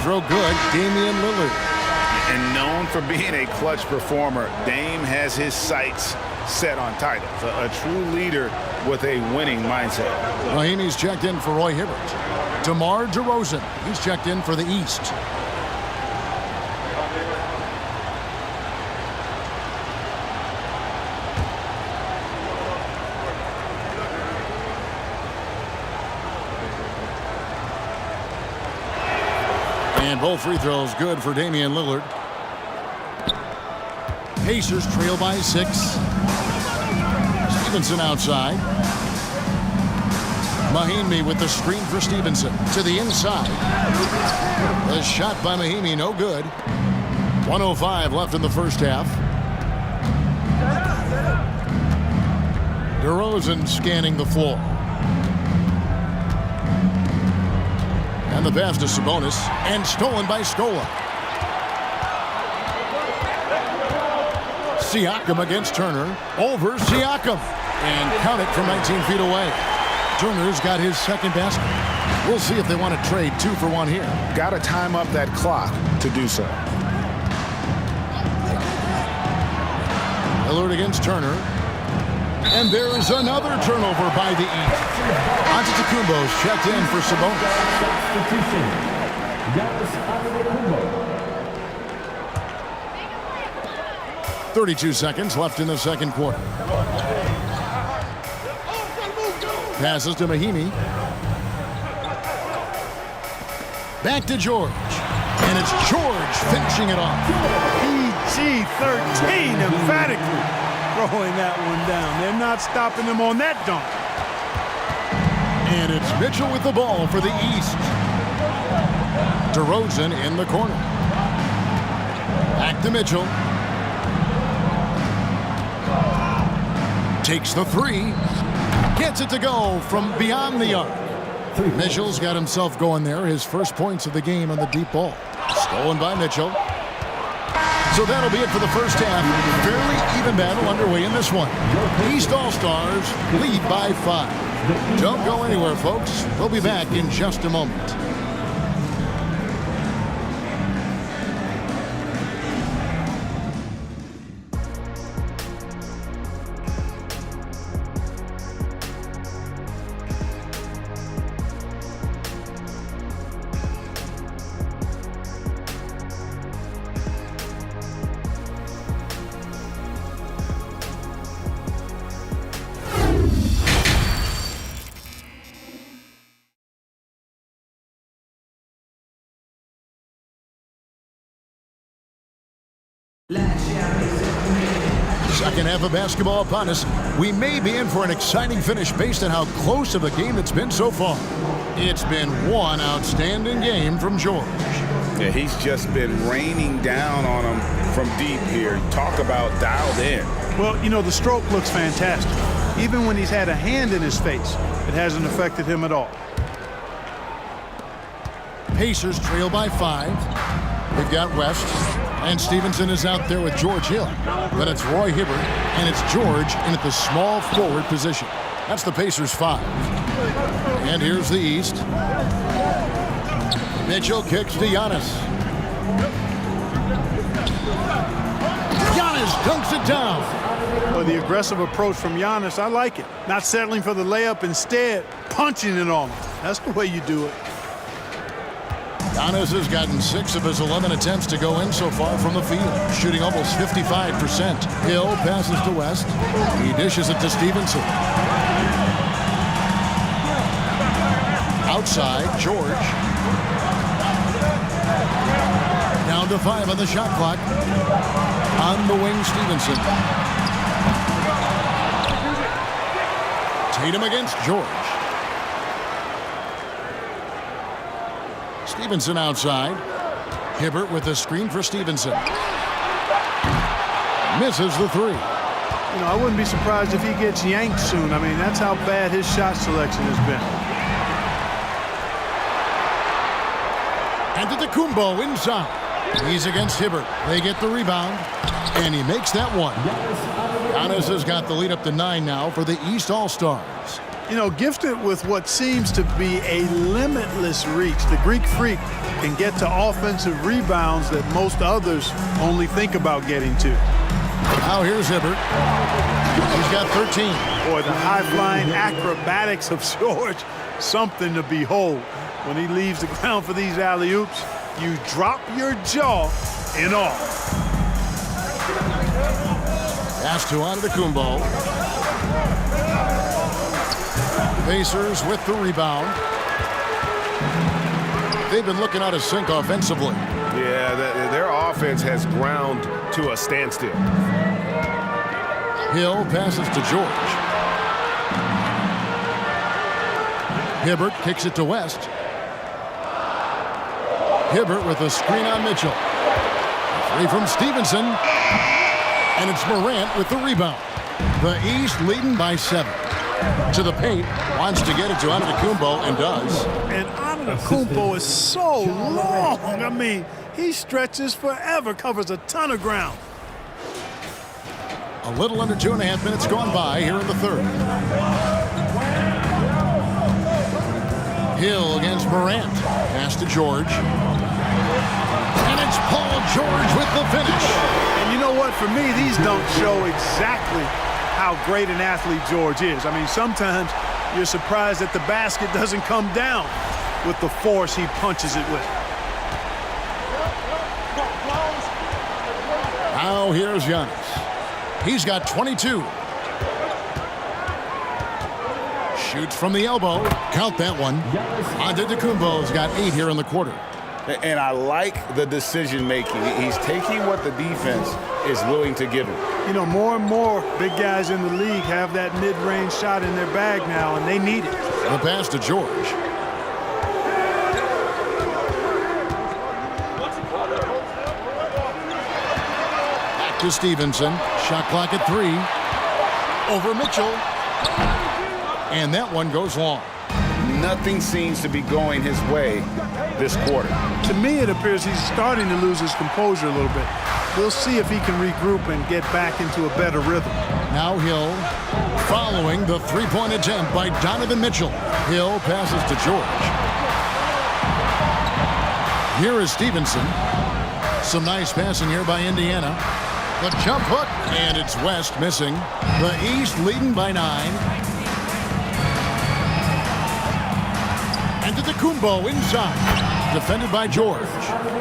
Throw good, Damian Lillard. And known for being a clutch performer, Dame has his sights set on titles. A true leader with a winning mindset. Rahimi's checked in for Roy Hibbert. DeMar DeRozan, he's checked in for the East. And both free throws good for Damian Lillard. Pacers trail by 6. Stevenson outside. Mahimi with the screen for Stevenson. To the inside. The shot by Mahimi, no good. 1:05 left in the first half. DeRozan scanning the floor. And the pass to Sabonis. And stolen by Scola. Siakam against Turner. Over Siakam. And count it from 19 feet away. Turner's got his second basket. We'll see if they want to trade 2 for 1 here. Got to time up that clock to do so. Lillard against Turner. And there's another turnover by the East. Antetokounmpo's checked in for Sabonis. Substitution. Giannis Antetokounmpo. 32 seconds left in the second quarter. Passes to Mahimi. Back to George. And it's George finishing it off. PG-13 emphatically throwing that one down. They're not stopping him on that dunk. And it's Mitchell with the ball for the East. DeRozan in the corner. Back to Mitchell. Takes the 3. Gets it to go from beyond the arc. Mitchell's got himself going there. His first points of the game on the deep ball. Stolen by Mitchell. So that'll be it for the first half. Fairly even battle underway in this one. East All-Stars lead by 5. Don't go anywhere, folks. We'll be back in just a moment. Second half of basketball upon us. We may be in for an exciting finish based on how close of a game it's been so far. It's been one outstanding game from George. Yeah, he's just been raining down on him from deep here. Talk about dialed in. Well, you know, the stroke looks fantastic. Even when he's had a hand in his face, it hasn't affected him at all. Pacers trail by 5. They've got West, and Stevenson is out there with George Hill. Then it's Roy Hibbert, and it's George in at the small forward position. That's the Pacers 5. And here's the East. Mitchell kicks to Giannis. Giannis dunks it down. Well, the aggressive approach from Giannis, I like it. Not settling for the layup, instead punching it on him. That's the way you do it. Giannis has gotten 6 of his 11 attempts to go in so far from the field, shooting almost 55%. Hill passes to West. He dishes it to Stevenson. Outside, George. Down to 5 on the shot clock. On the wing, Stevenson. Tatum against George. Stevenson outside. Hibbert with a screen for Stevenson. Misses the 3. You know, I wouldn't be surprised if he gets yanked soon. I mean, that's how bad his shot selection has been. Antetokounmpo inside. He's against Hibbert. They get the rebound, and he makes that one. Giannis has got the lead up to 9 now for the East All-Stars. You know, gifted with what seems to be a limitless reach, the Greek Freak can get to offensive rebounds that most others only think about getting to. Now here's Hibbert. He's got 13. Boy, the high-flying acrobatics of George, something to behold. When he leaves the ground for these alley-oops, you drop your jaw in awe. Pass to Antetokounmpo. Pacers with the rebound. They've been looking out of sync offensively. Yeah, their offense has ground to a standstill. Hill passes to George. Hibbert kicks it to West. Hibbert with a screen on Mitchell. 3 from Stevenson. And it's Morant with the rebound. The East leading by 7. To the paint, wants to get it to Antetokounmpo and does. And Antetokounmpo is so long. I mean, he stretches forever, covers a ton of ground. A little under 2.5 minutes gone by here in the third. Hill against Morant. Pass to George. And it's Paul George with the finish. And you know what? For me, these don't show exactly how great an athlete George is. I mean, sometimes you're surprised that the basket doesn't come down with the force he punches it with. Now here's Giannis. He's got 22. Shoots from the elbow. Count that one. Antetokounmpo's got 8 here in the quarter. And I like the decision making. He's taking what the defense is willing to give him. You know, more and more big guys in the league have that mid-range shot in their bag now, and they need it. The pass to George. Back to Stevenson. Shot clock at 3. Over Mitchell. And that one goes long. Nothing seems to be going his way this quarter. To me, it appears he's starting to lose his composure a little bit. We'll see if he can regroup and get back into a better rhythm. Now Hill following the 3-point attempt by Donovan Mitchell. Hill passes to George. Here is Stevenson. Some nice passing here by Indiana. The jump hook, and it's West missing. The East leading by 9. Antetokounmpo inside, defended by George.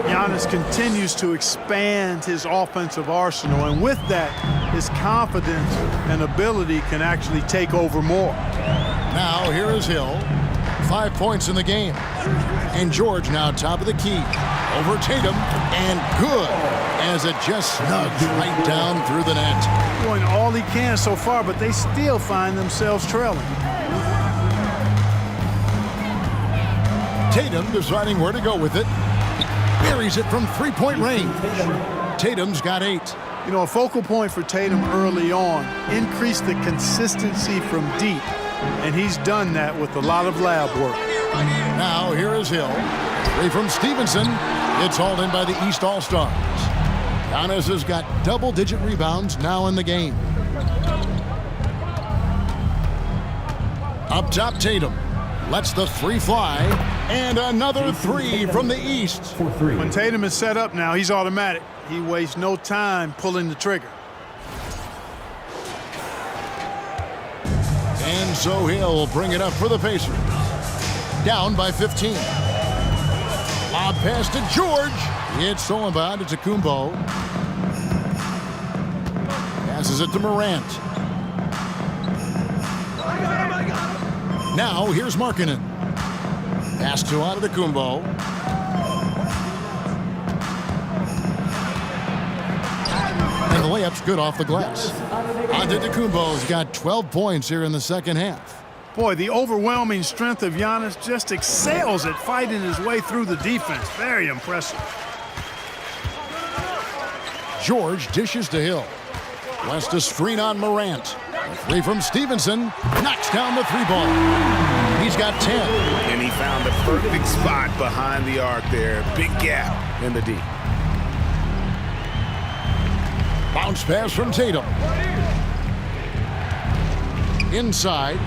Giannis continues to expand his offensive arsenal, and with that, his confidence and ability can actually take over more. Now here is Hill. 5 points in the game. And George now top of the key. Over Tatum, and good. as it just snugs right down through the net. Doing all he can so far, but they still find themselves trailing. Tatum deciding where to go with it. Buries it from three-point range. Tatum's got 8. You know, a focal point for Tatum early on, increase the consistency from deep, and he's done that with a lot of lab work. Now here is Hill. 3 from Stevenson. It's hauled in by the East All-Stars. Giannis has got double-digit rebounds now in the game. Up top, Tatum lets the 3 fly, and another 3 from the East. When Tatum is set up now, he's automatic. He wastes no time pulling the trigger. And so Hill bring it up for the Pacers. Down by 15. Lob pass to George. It's stolen by Antetokounmpo. Passes it to Morant. Now here's Markkanen. Pass to Antetokounmpo. And the layup's good off the glass. Antetokounmpo's got 12 points here in the second half. Boy, the overwhelming strength of Giannis just excels at fighting his way through the defense. Very impressive. George dishes to Hill. West a screen on Morant. A 3 from Stevenson. Knocks down the 3 ball. He's got 10. And he found the perfect spot behind the arc there. Big gap in the D. Bounce pass from Tatum. Inside.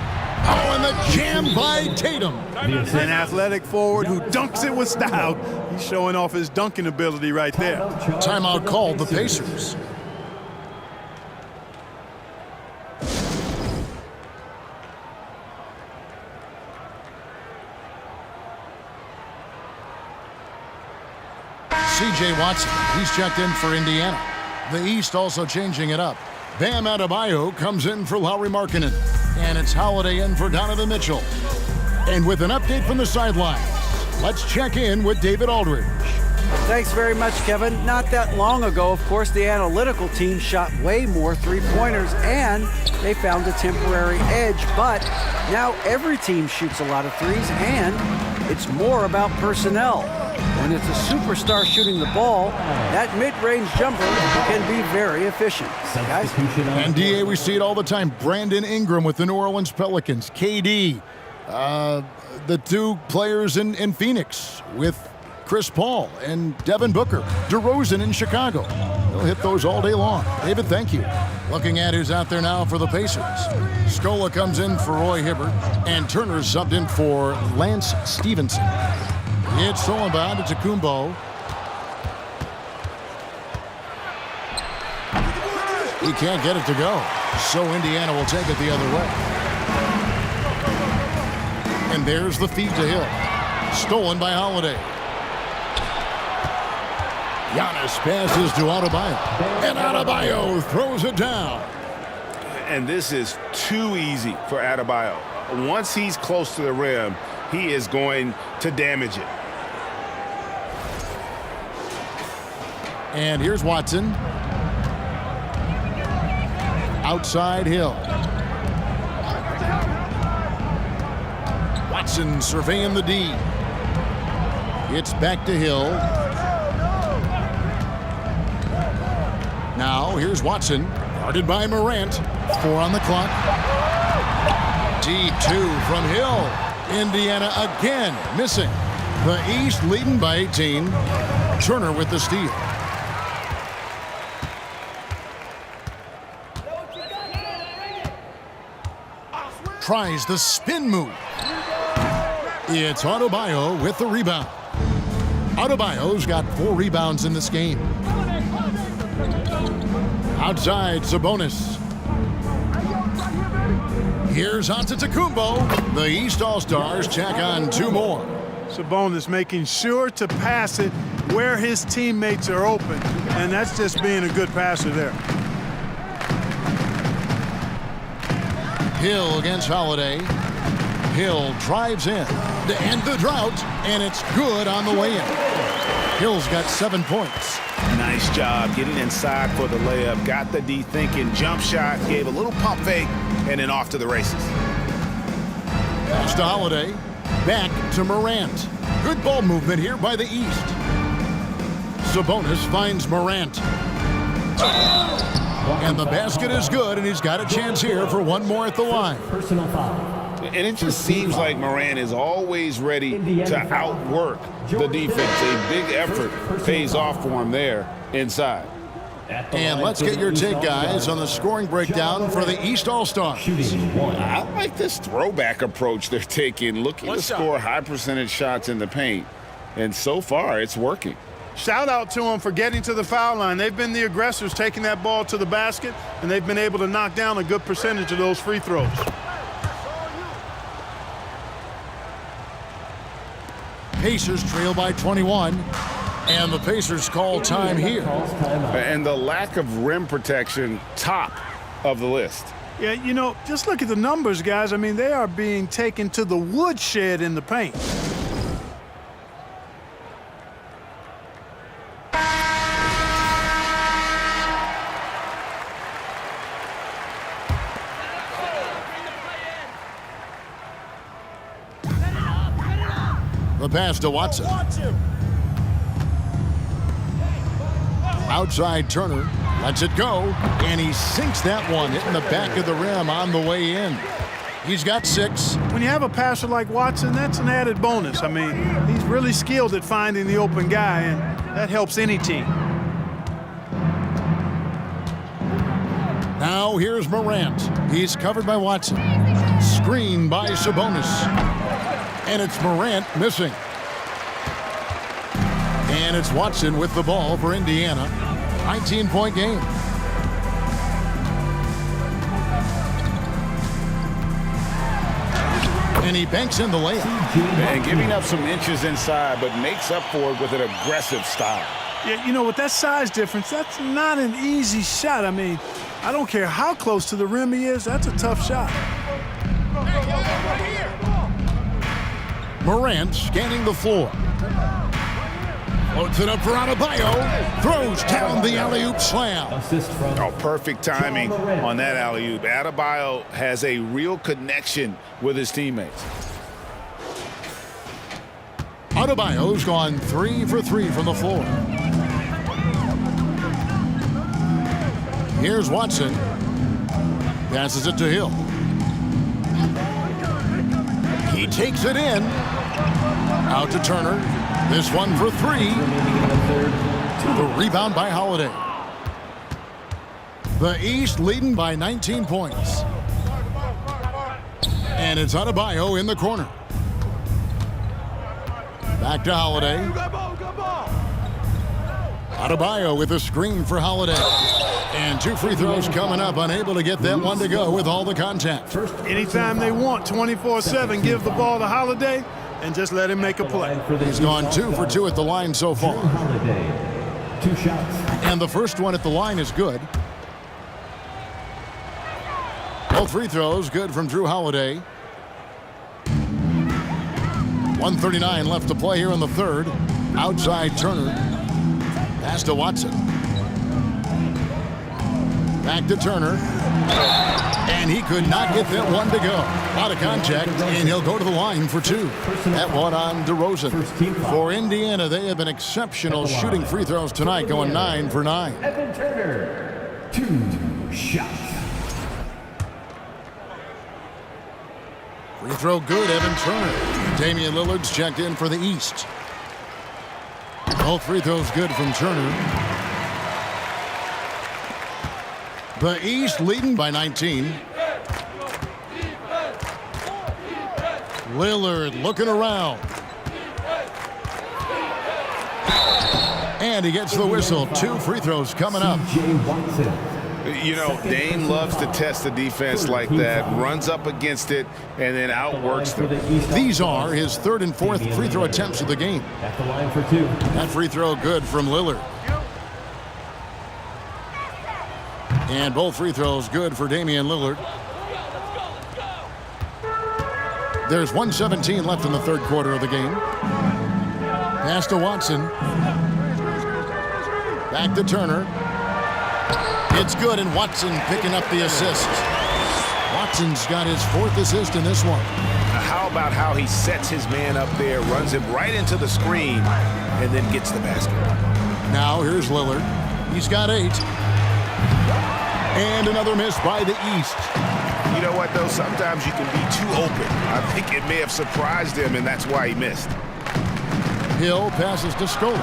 Oh, and the jam by Tatum. An athletic forward who dunks it with style. He's showing off his dunking ability right there. Timeout called the Pacers. C.J. Watson, he's checked in for Indiana. The East also changing it up. Bam Adebayo comes in for Lauri Markkanen. And it's Holiday in for Donovan Mitchell. And with an update from the sidelines, let's check in with David Aldridge. Thanks very much, Kevin. Not that long ago, of course, the analytical team shot way more three-pointers, and they found a temporary edge. But now every team shoots a lot of threes, and it's more about personnel. When it's a superstar shooting the ball, that mid-range jumper can be very efficient. Guys? And DA, we see it all the time. Brandon Ingram with the New Orleans Pelicans. KD, the 2 players in Phoenix with Chris Paul and Devin Booker. DeRozan in Chicago. They'll hit those all day long. David, thank you. Looking at who's out there now for the Pacers. Scola comes in for Roy Hibbert, and Turner subbed in for Lance Stevenson. It's stolen by Antetokounmpo. He can't get it to go, so Indiana will take it the other way. And there's the feed to Hill. Stolen by Holiday. Giannis passes to Adebayo. And Adebayo throws it down. And this is too easy for Adebayo. Once he's close to the rim, he is going to damage it. And here's Watson. Outside Hill. Watson surveying the D. It's back to Hill. Now here's Watson. Guarded by Morant. 4 on the clock. D2 from Hill. Indiana again missing. The East leading by 18. Turner with the steal. Tries the spin move. It's Adebayo with the rebound. Adebayo's got 4 rebounds in this game. Outside, Sabonis. Here's Antetokounmpo. The East All-Stars check on 2 more. Sabonis making sure to pass it where his teammates are open, and that's just being a good passer there. Hill against Holiday. Hill drives in to end the drought, and it's good on the way in. Hill's got 7 points. Nice job getting inside for the layup. Got the D thinking. Jump shot. Gave a little pump fake. And then off to the races. Pass to Holiday. Back to Morant. Good ball movement here by the East. Sabonis finds Morant. And the basket is good, and he's got a chance here for one more at the line. Personal foul. And it just seems like Morant is always ready to outwork the defense. A big effort pays off for him there inside. And let's get your take, guys, on the scoring breakdown for the East All-Stars. I like this throwback approach they're taking, looking to score high percentage shots in the paint. And so far, it's working. Shout out to them for getting to the foul line. They've been the aggressors taking that ball to the basket, and they've been able to knock down a good percentage of those free throws. Pacers trail by 21, and the Pacers call time here. And the lack of rim protection, top of the list. Yeah, you know, just look at the numbers, guys. I mean, they are being taken to the woodshed in the paint. The pass to Watson. Outside Turner. Lets it go. And he sinks that one, hitting the back of the rim on the way in. He's got 6. When you have a passer like Watson, that's an added bonus. I mean, he's really skilled at finding the open guy, and that helps any team. Now here's Morant. He's covered by Watson. Screen by Sabonis. And it's Morant missing. And it's Watson with the ball for Indiana. 19-point game. And he banks in the layup. And giving up some inches inside, but makes up for it with an aggressive style. Yeah, you know, with that size difference, that's not an easy shot. I mean, I don't care how close to the rim he is, that's a tough shot. Morant scanning the floor. Floats it up for Adebayo. Throws down the alley-oop slam. Assist from Oh, perfect timing on that alley-oop. Adebayo has a real connection with his teammates. Adebayo's gone 3 for 3 from the floor. Here's Watson. Passes it to Hill. He takes it in. Out to Turner. This one for 3. The rebound by Holiday. The East leading by 19 points. And it's Adebayo in the corner. Back to Holiday. Adebayo with a screen for Holiday. And 2 free throws coming up. Unable to get that one to go with all the contact. Anytime they want, 24/7, give the ball to Holiday and just let him make a play. He's gone 2 for 2 at the line so far. Holiday. 2 shots. And the first one at the line is good. Both free throws good from Drew Holiday. 1:39 left to play here in the third. Outside Turner. Pass to Watson. Back to Turner. And he could not get that one to go. Out of contact, and he'll go to the line for 2. That one on DeRozan. For Indiana, they have been exceptional shooting free throws tonight, going 9 for 9. Evan Turner. 2 shots. Free throw good, Evan Turner. Damian Lillard's checked in for the East. Both free throws good from Turner. The East leading by 19. Lillard looking around. And he gets the whistle. 2 free throws coming up. You know, Dame loves to test the defense like that, runs up against it, and then outworks them. These are his 3rd and 4th free throw attempts of the game. At the line for 2. That free throw good from Lillard. And both free throws good for Damian Lillard. There's 1:17 left in the third quarter of the game. Pass to Watson. Back to Turner. It's good, and Watson picking up the assist. Watson's got his 4th assist in this one. Now, how about how he sets his man up there, runs him right into the screen, and then gets the basket. Now here's Lillard. He's got 8. And another miss by the East. You know what, though? Sometimes you can be too open. I think it may have surprised him, and that's why he missed. Hill passes to Scola.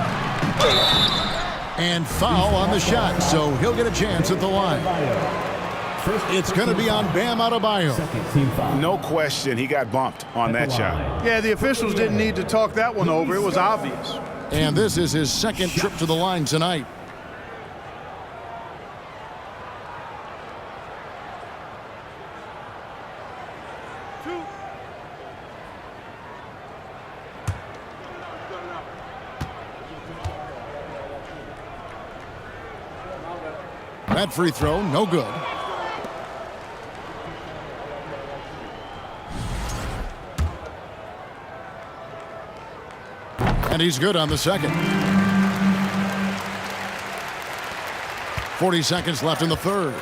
And foul on the shot, so he'll get a chance at the line. It's going to be on Bam Adebayo. No question, he got bumped on that shot. Yeah, the officials didn't need to talk that one over. It was obvious. And this is his 2nd trip to the line tonight. That free throw, no good. And he's good on the second. 40 seconds left in the third.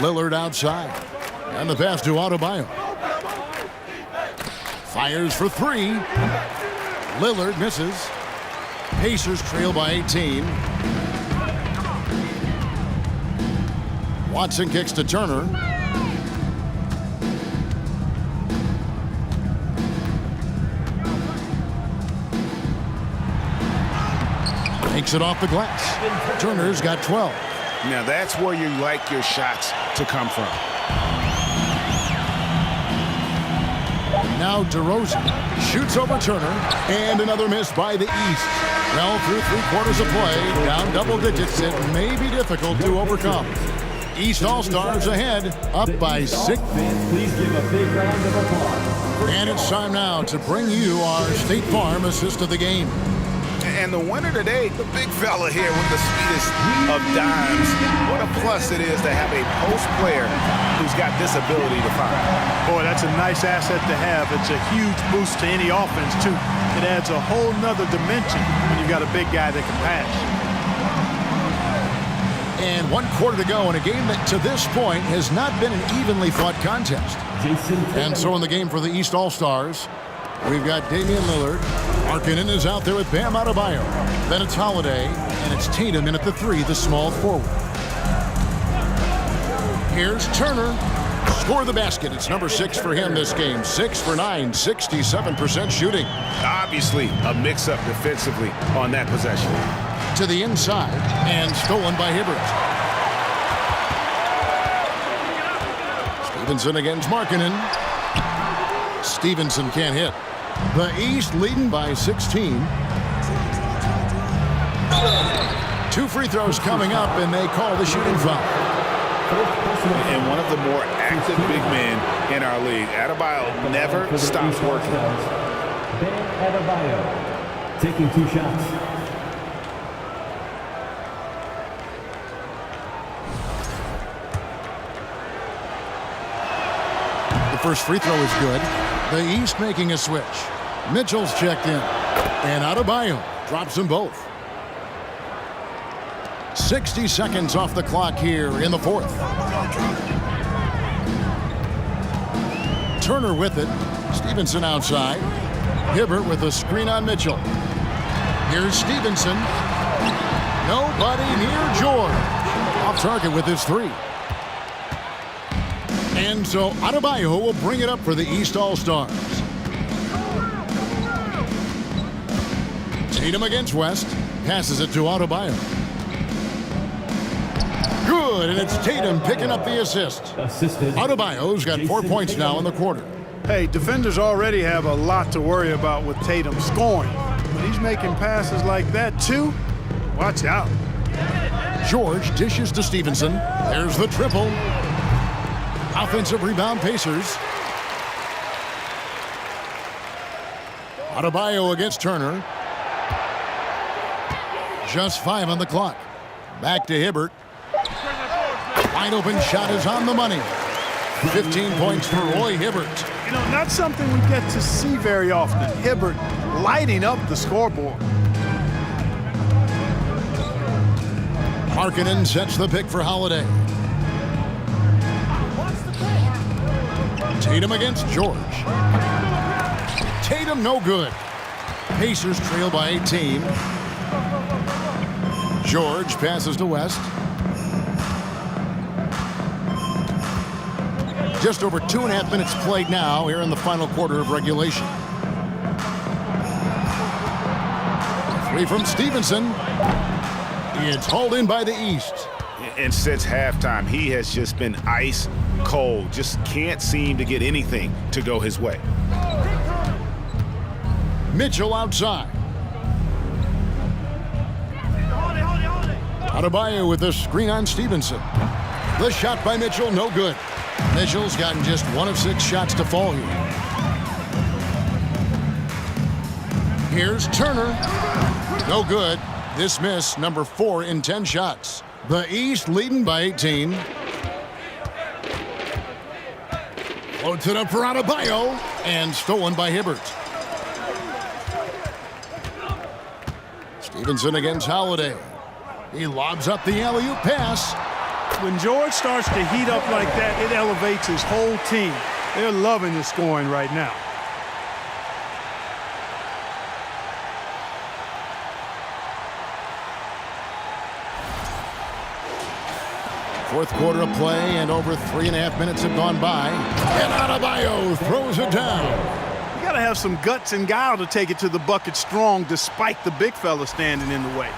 Lillard outside. And the pass to Adebayo. Fires for 3. Lillard misses. Pacers trail by 18. Watson kicks to Turner. Takes it off the glass. Turner's got 12. Now that's where you like your shots to come from. Now DeRozan shoots over Turner, and another miss by the East. Well, through 3/4 of play, down double digits, it may be difficult to overcome. East All-Stars ahead, up by 6. Please give a big round of applause. And it's time now to bring you our State Farm assist of the game. And the winner today, the big fella here with the sweetest of dimes. What a plus it is to have a post player who's got this ability to find. Boy, that's a nice asset to have. It's a huge boost to any offense, too. It adds a whole nother dimension when you've got a big guy that can pass. And 1/4 to go in a game that to this point has not been an evenly fought contest. And so in the game for the East All-Stars, we've got Damian Lillard. Markkanen is out there with Bam Adebayo. Then it's Holiday, and it's Tatum in at the 3, the small forward. Here's Turner. Score the basket. It's number 6 for him this game. 6 for 9, 67% shooting. Obviously, a mix-up defensively on that possession. To the inside, and stolen by Hibbert. Stevenson against Markkanen. Stevenson can't hit. The East leading by 16. 2 free throws coming up, and they call the shooting foul. And one of the more active big men in our league. Adebayo never stops working. Bam Adebayo taking 2 shots. The first free throw is good. The East making a switch. Mitchell's checked in. And Adebayo drops them both. 60 seconds off the clock here in the 4th. Turner with it. Stevenson outside. Hibbert with a screen on Mitchell. Here's Stevenson. Nobody near George. Off target with his 3. And so Adebayo will bring it up for the East All-Stars. Tatum against West. Passes it to Adebayo. Good, and it's Tatum picking up the assist. Adebayo's got 4 points now in the quarter. Hey, defenders already have a lot to worry about with Tatum scoring. But he's making passes like that, too. Watch out. George dishes to Stevenson. There's the triple. Offensive rebound, Pacers. Adebayo against Turner. Just 5 on the clock. Back to Hibbert. Wide open shot is on the money. 15 points for Roy Hibbert. You know, not something we get to see very often. Hibbert lighting up the scoreboard. Markkanen sets the pick for Holiday. Tatum against George. Tatum no good. Pacers trail by 18. George passes to West. Just over 2.5 minutes played now here in the final quarter of regulation. Three from Stevenson. It's hauled in by the East. And since halftime, he has just been ice cold. Just can't seem to get anything to go his way. Mitchell outside. Adebayo with a screen on Stevenson. The shot by Mitchell, no good. Mitchell's gotten just 1 of 6 shots to fall here. Here's Turner. No good. This miss, number 4 in 10 shots. The East leading by 18. Floats it up for Adebayo and stolen by Hibbert. Stevenson against Holiday. He lobs up the alley-oop pass. When George starts to heat up like that, it elevates his whole team. They're loving the scoring right now. Fourth quarter of play, and over 3.5 minutes have gone by. And Adebayo throws it down. You got to have some guts and guile to take it to the bucket strong despite the big fella standing in the way.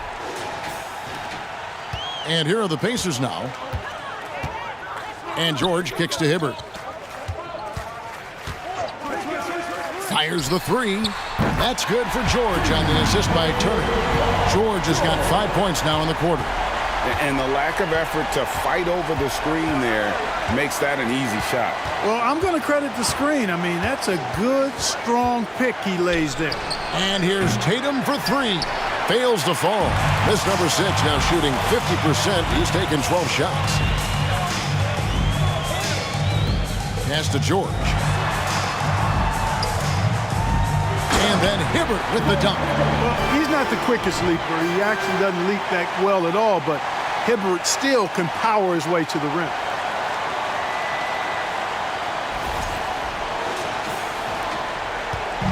And here are the Pacers now. And George kicks to Hibbert. Fires the 3. That's good for George on the assist by Turner. George has got 5 points now in the quarter. And the lack of effort to fight over the screen there makes that an easy shot. Well, I'm going to credit the screen. I mean, that's a good, strong pick he lays there. And here's Tatum for 3. Fails to fall. This number 6 now shooting 50%. He's taken 12 shots. Pass to George. And then Hibbert with the dunk. Well, he's not the quickest leaper. He actually doesn't leap that well at all, but Hibbert still can power his way to the rim.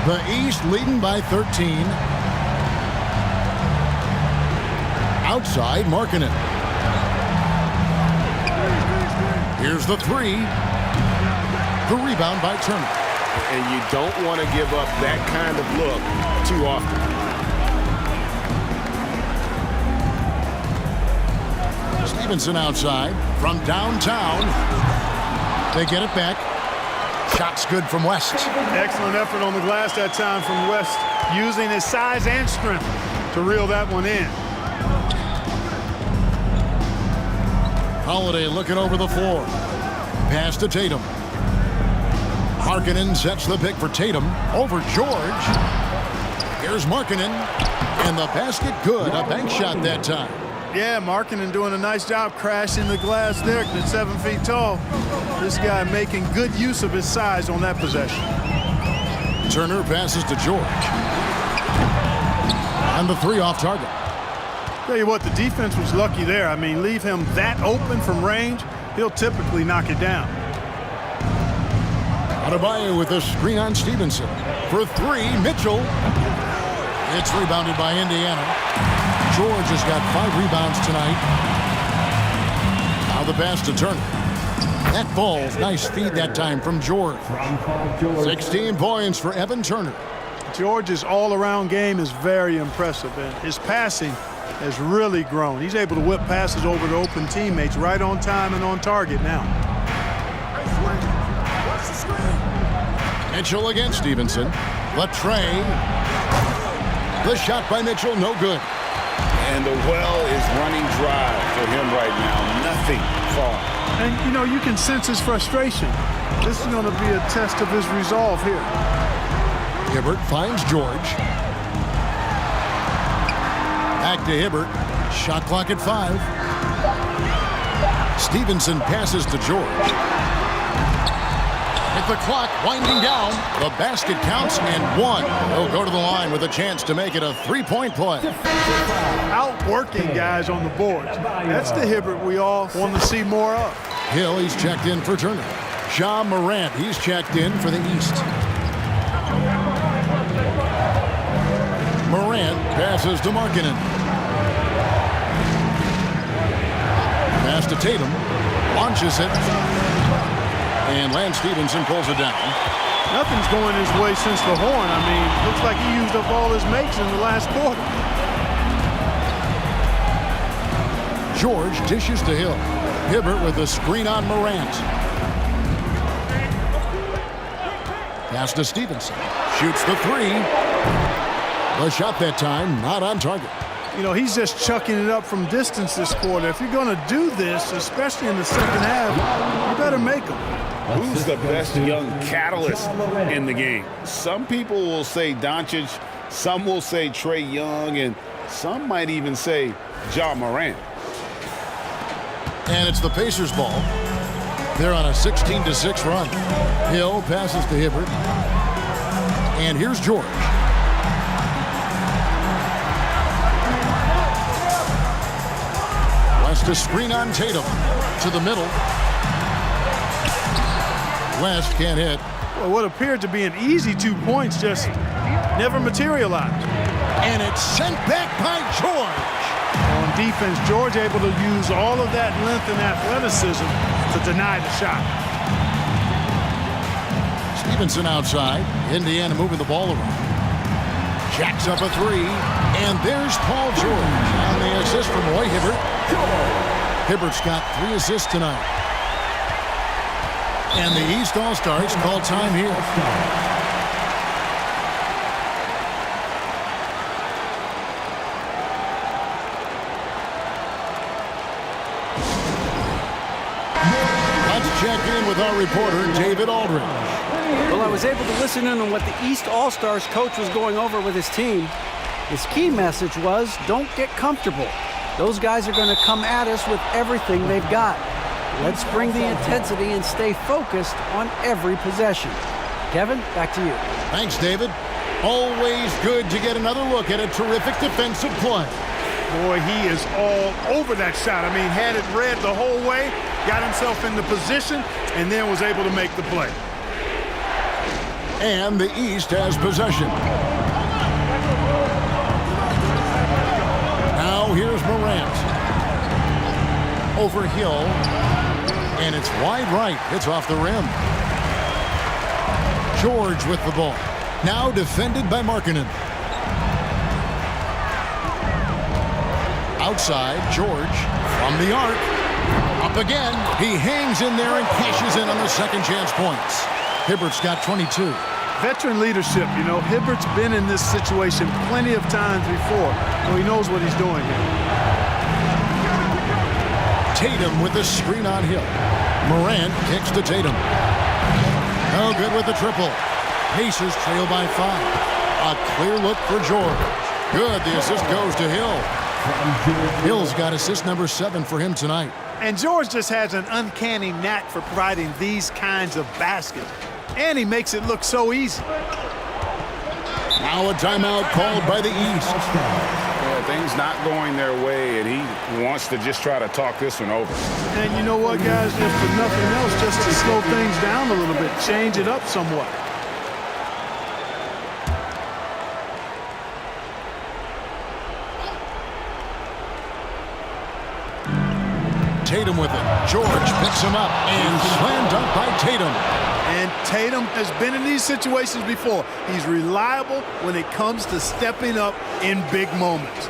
The East leading by 13. Outside, Markkanen. Here's the 3. The rebound by Turner. And you don't want to give up that kind of look too often. Stevenson outside from downtown. They get it back. Shot's good from West. Excellent effort on the glass that time from West, using his size and strength to reel that one in. Holiday looking over the floor. Pass to Tatum. Markkanen sets the pick for Tatum over George. Here's Markkanen. And the basket good. A bank shot that time. Yeah, Markkanen doing a nice job crashing the glass there at 7 feet tall. This guy making good use of his size on that possession. Turner passes to George. And the 3 off target. Tell you what, the defense was lucky there. I mean, leave him that open from range, he'll typically knock it down. Adebayo with a screen on Stevenson. For 3, Mitchell. It's rebounded by Indiana. George has got 5 rebounds tonight. Now the pass to Turner. That ball, nice feed that time from George. 16 points for Evan Turner. George's all-around game is very impressive, and his passing has really grown. He's able to whip passes over to open teammates right on time and on target now. Mitchell against Stevenson. Latrey. The shot by Mitchell, no good. And the well is running dry for him right now. Nothing falling. And, you know, you can sense his frustration. This is going to be a test of his resolve here. Hibbert finds George. Back to Hibbert. Shot clock at 5. Stevenson passes to George. With the clock winding down, the basket counts and one. He'll go to the line with a chance to make it a three-point play. Outworking guys on the boards. That's the Hibbert we all want to see more of. Hill, he's checked in for Turner. Ja Morant, he's checked in for the East. Morant passes to Markkanen. Pass to Tatum. Launches it. And Lance Stevenson pulls it down. Nothing's going his way since the horn. I mean, looks like he used up all his makes in the last quarter. George dishes to Hill. Hibbert with the screen on Morant. Pass to Stevenson. Shoots the three. The shot that time not on target. You know, he's just chucking it up from distance this quarter. If you're going to do this, especially in the second half, you better make them. Who's the best young catalyst in the game? Some people will say Doncic, some will say Trae Young, and some might even say Ja Morant. And it's the Pacers' ball. They're on a 16-6 run. Hill passes to Hibbert. And here's George. West to screen on Tatum. To the middle. West can't hit. Well, what appeared to be an easy 2 points just never materialized. And it's sent back by George. On defense, George able to use all of that length and athleticism to deny the shot. Stevenson outside. Indiana moving the ball around. Jacks up a three. And there's Paul George on the assist from Roy Hibbert. Hibbert's got 3 assists tonight. And the East All-Stars call time here. Let's check in with our reporter, David Aldridge. Well, I was able to listen in on what the East All-Stars coach was going over with his team. His key message was, don't get comfortable. Those guys are going to come at us with everything they've got. Let's bring the intensity and stay focused on every possession. Kevin, back to you. Thanks, David. Always good to get another look at a terrific defensive play. Boy, he is all over that shot. I mean, had it read the whole way, got himself in the position, and then was able to make the play. And the East has possession. Now here's Morant. Over Hill. And it's wide right. It's off the rim. George with the ball. Now defended by Markkanen. Outside, George from the arc. Up again. He hangs in there and cashes in on the second chance points. Hibbert's got 22. Veteran leadership, you know, Hibbert's been in this situation plenty of times before, so he knows what he's doing here. Tatum with the screen on Hill. Morant kicks to Tatum. No good with the triple. Pacers trail by 5. A clear look for George. Good, the assist goes to Hill. Hill's got assist number 7 for him tonight. And George just has an uncanny knack for providing these kinds of baskets. And he makes it look so easy. Now a timeout called by the East. Well, things not going their way, and he wants to just try to talk this one over. And you know what, guys? If for nothing else, just to slow things down a little bit, change it up somewhat. Tatum with it. George picks him up and slam dunk by Tatum. And Tatum has been in these situations before. He's reliable when it comes to stepping up in big moments.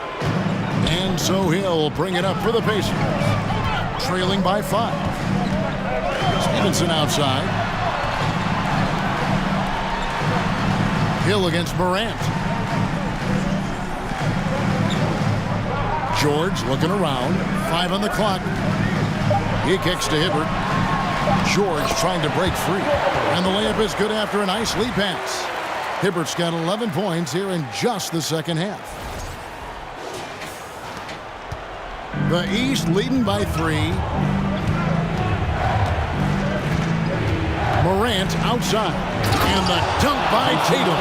And so he'll bring it up for the Pacers. Trailing by 5. Stevenson outside. Hill against Morant. George looking around. 5 on the clock. He kicks to Hibbert. George trying to break free. And the layup is good after a nice lead pass. Hibbert's got 11 points here in just the second half. The East leading by 3. Morant Morant outside. And the dunk by Tatum.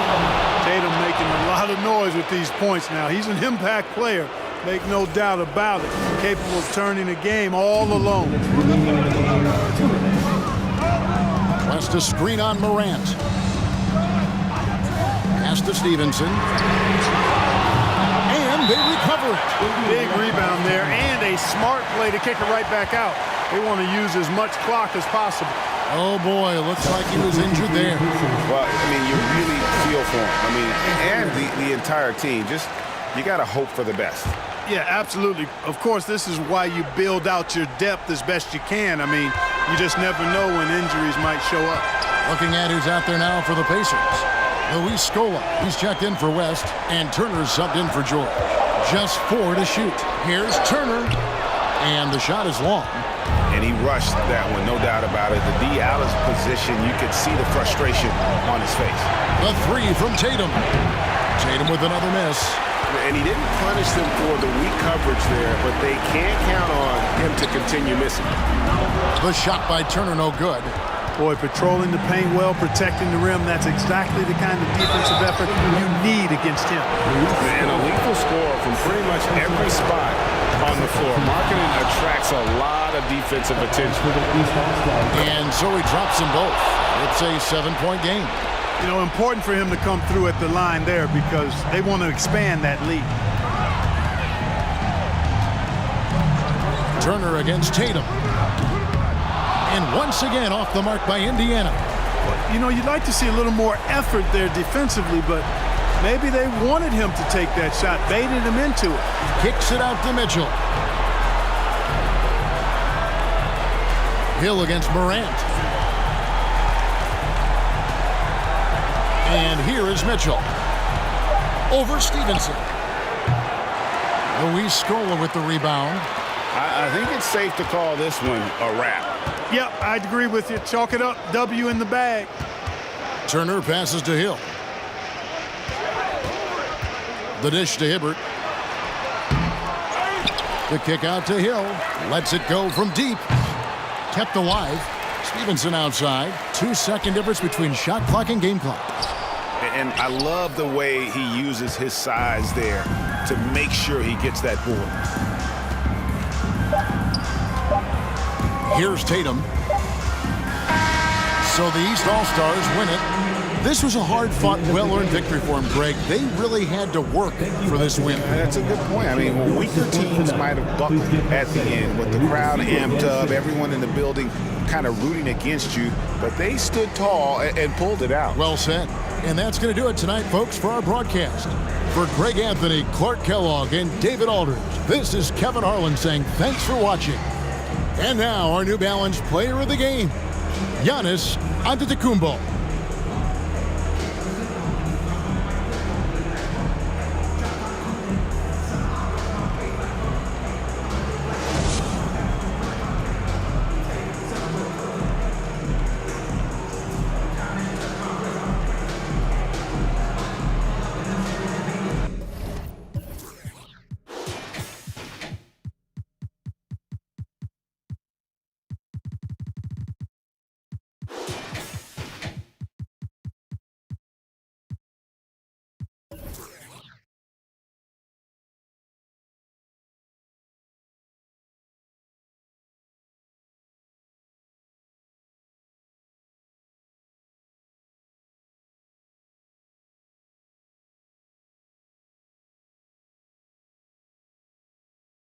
Tatum making a lot of noise with these points now. He's an impact player, make no doubt about it. Capable of turning the game all alone. West a screen on Morant. Pass to Stevenson. And they recover it. Big rebound there and a smart play to kick it right back out. They want to use as much clock as possible. Oh boy, it looks like he was injured there. Well, I mean, you really feel for him. I mean, and the entire team. Just, you got to hope for the best. Yeah, absolutely. Of course, this is why you build out your depth as best you can. I mean, you just never know when injuries might show up. Looking at who's out there now for the Pacers. Luis Scola, he's checked in for West, and Turner's subbed in for George. Just 4 to shoot. Here's Turner, and the shot is long. And he rushed that one, no doubt about it. The D out of position, you could see the frustration on his face. The 3 from Tatum. Tatum with another miss. And he didn't punish them for the weak coverage there, but they can't count on him to continue missing. The shot by Turner, no good. Boy, patrolling the paint well, protecting the rim, that's exactly the kind of defensive effort you need against him. And a lethal score from pretty much every spot on the floor. Marketing attracts a lot of defensive attention. And so he drops them both. It's a 7-point game. You know, important for him to come through at the line there because they want to expand that lead. Turner against Tatum. And once again off the mark by Indiana. You know, you'd like to see a little more effort there defensively, but maybe they wanted him to take that shot, baited him into it. Kicks it out to Mitchell. Hill against Morant. And here is Mitchell. Over Stevenson. Luis Scola with the rebound. I think it's safe to call this one a wrap. Yep, I'd agree with you. Chalk it up. W in the bag. Turner passes to Hill. The dish to Hibbert. The kick out to Hill. Lets it go from deep. Kept alive. Stevenson outside. 2-second difference between shot clock and game clock. And I love the way he uses his size there to make sure he gets that board. Here's Tatum. So the East All-Stars win it. This was a hard-fought, well-earned victory for them, Greg. They really had to work for this win. That's a good point. I mean, weaker teams might have buckled at the end with the crowd amped up, everyone in the building kind of rooting against you, but they stood tall and pulled it out. Well said. And that's going to do it tonight, folks, for our broadcast. For Greg Anthony, Clark Kellogg, and David Aldridge, this is Kevin Harlan saying thanks for watching. And now our New Balance player of the game, Giannis Antetokounmpo.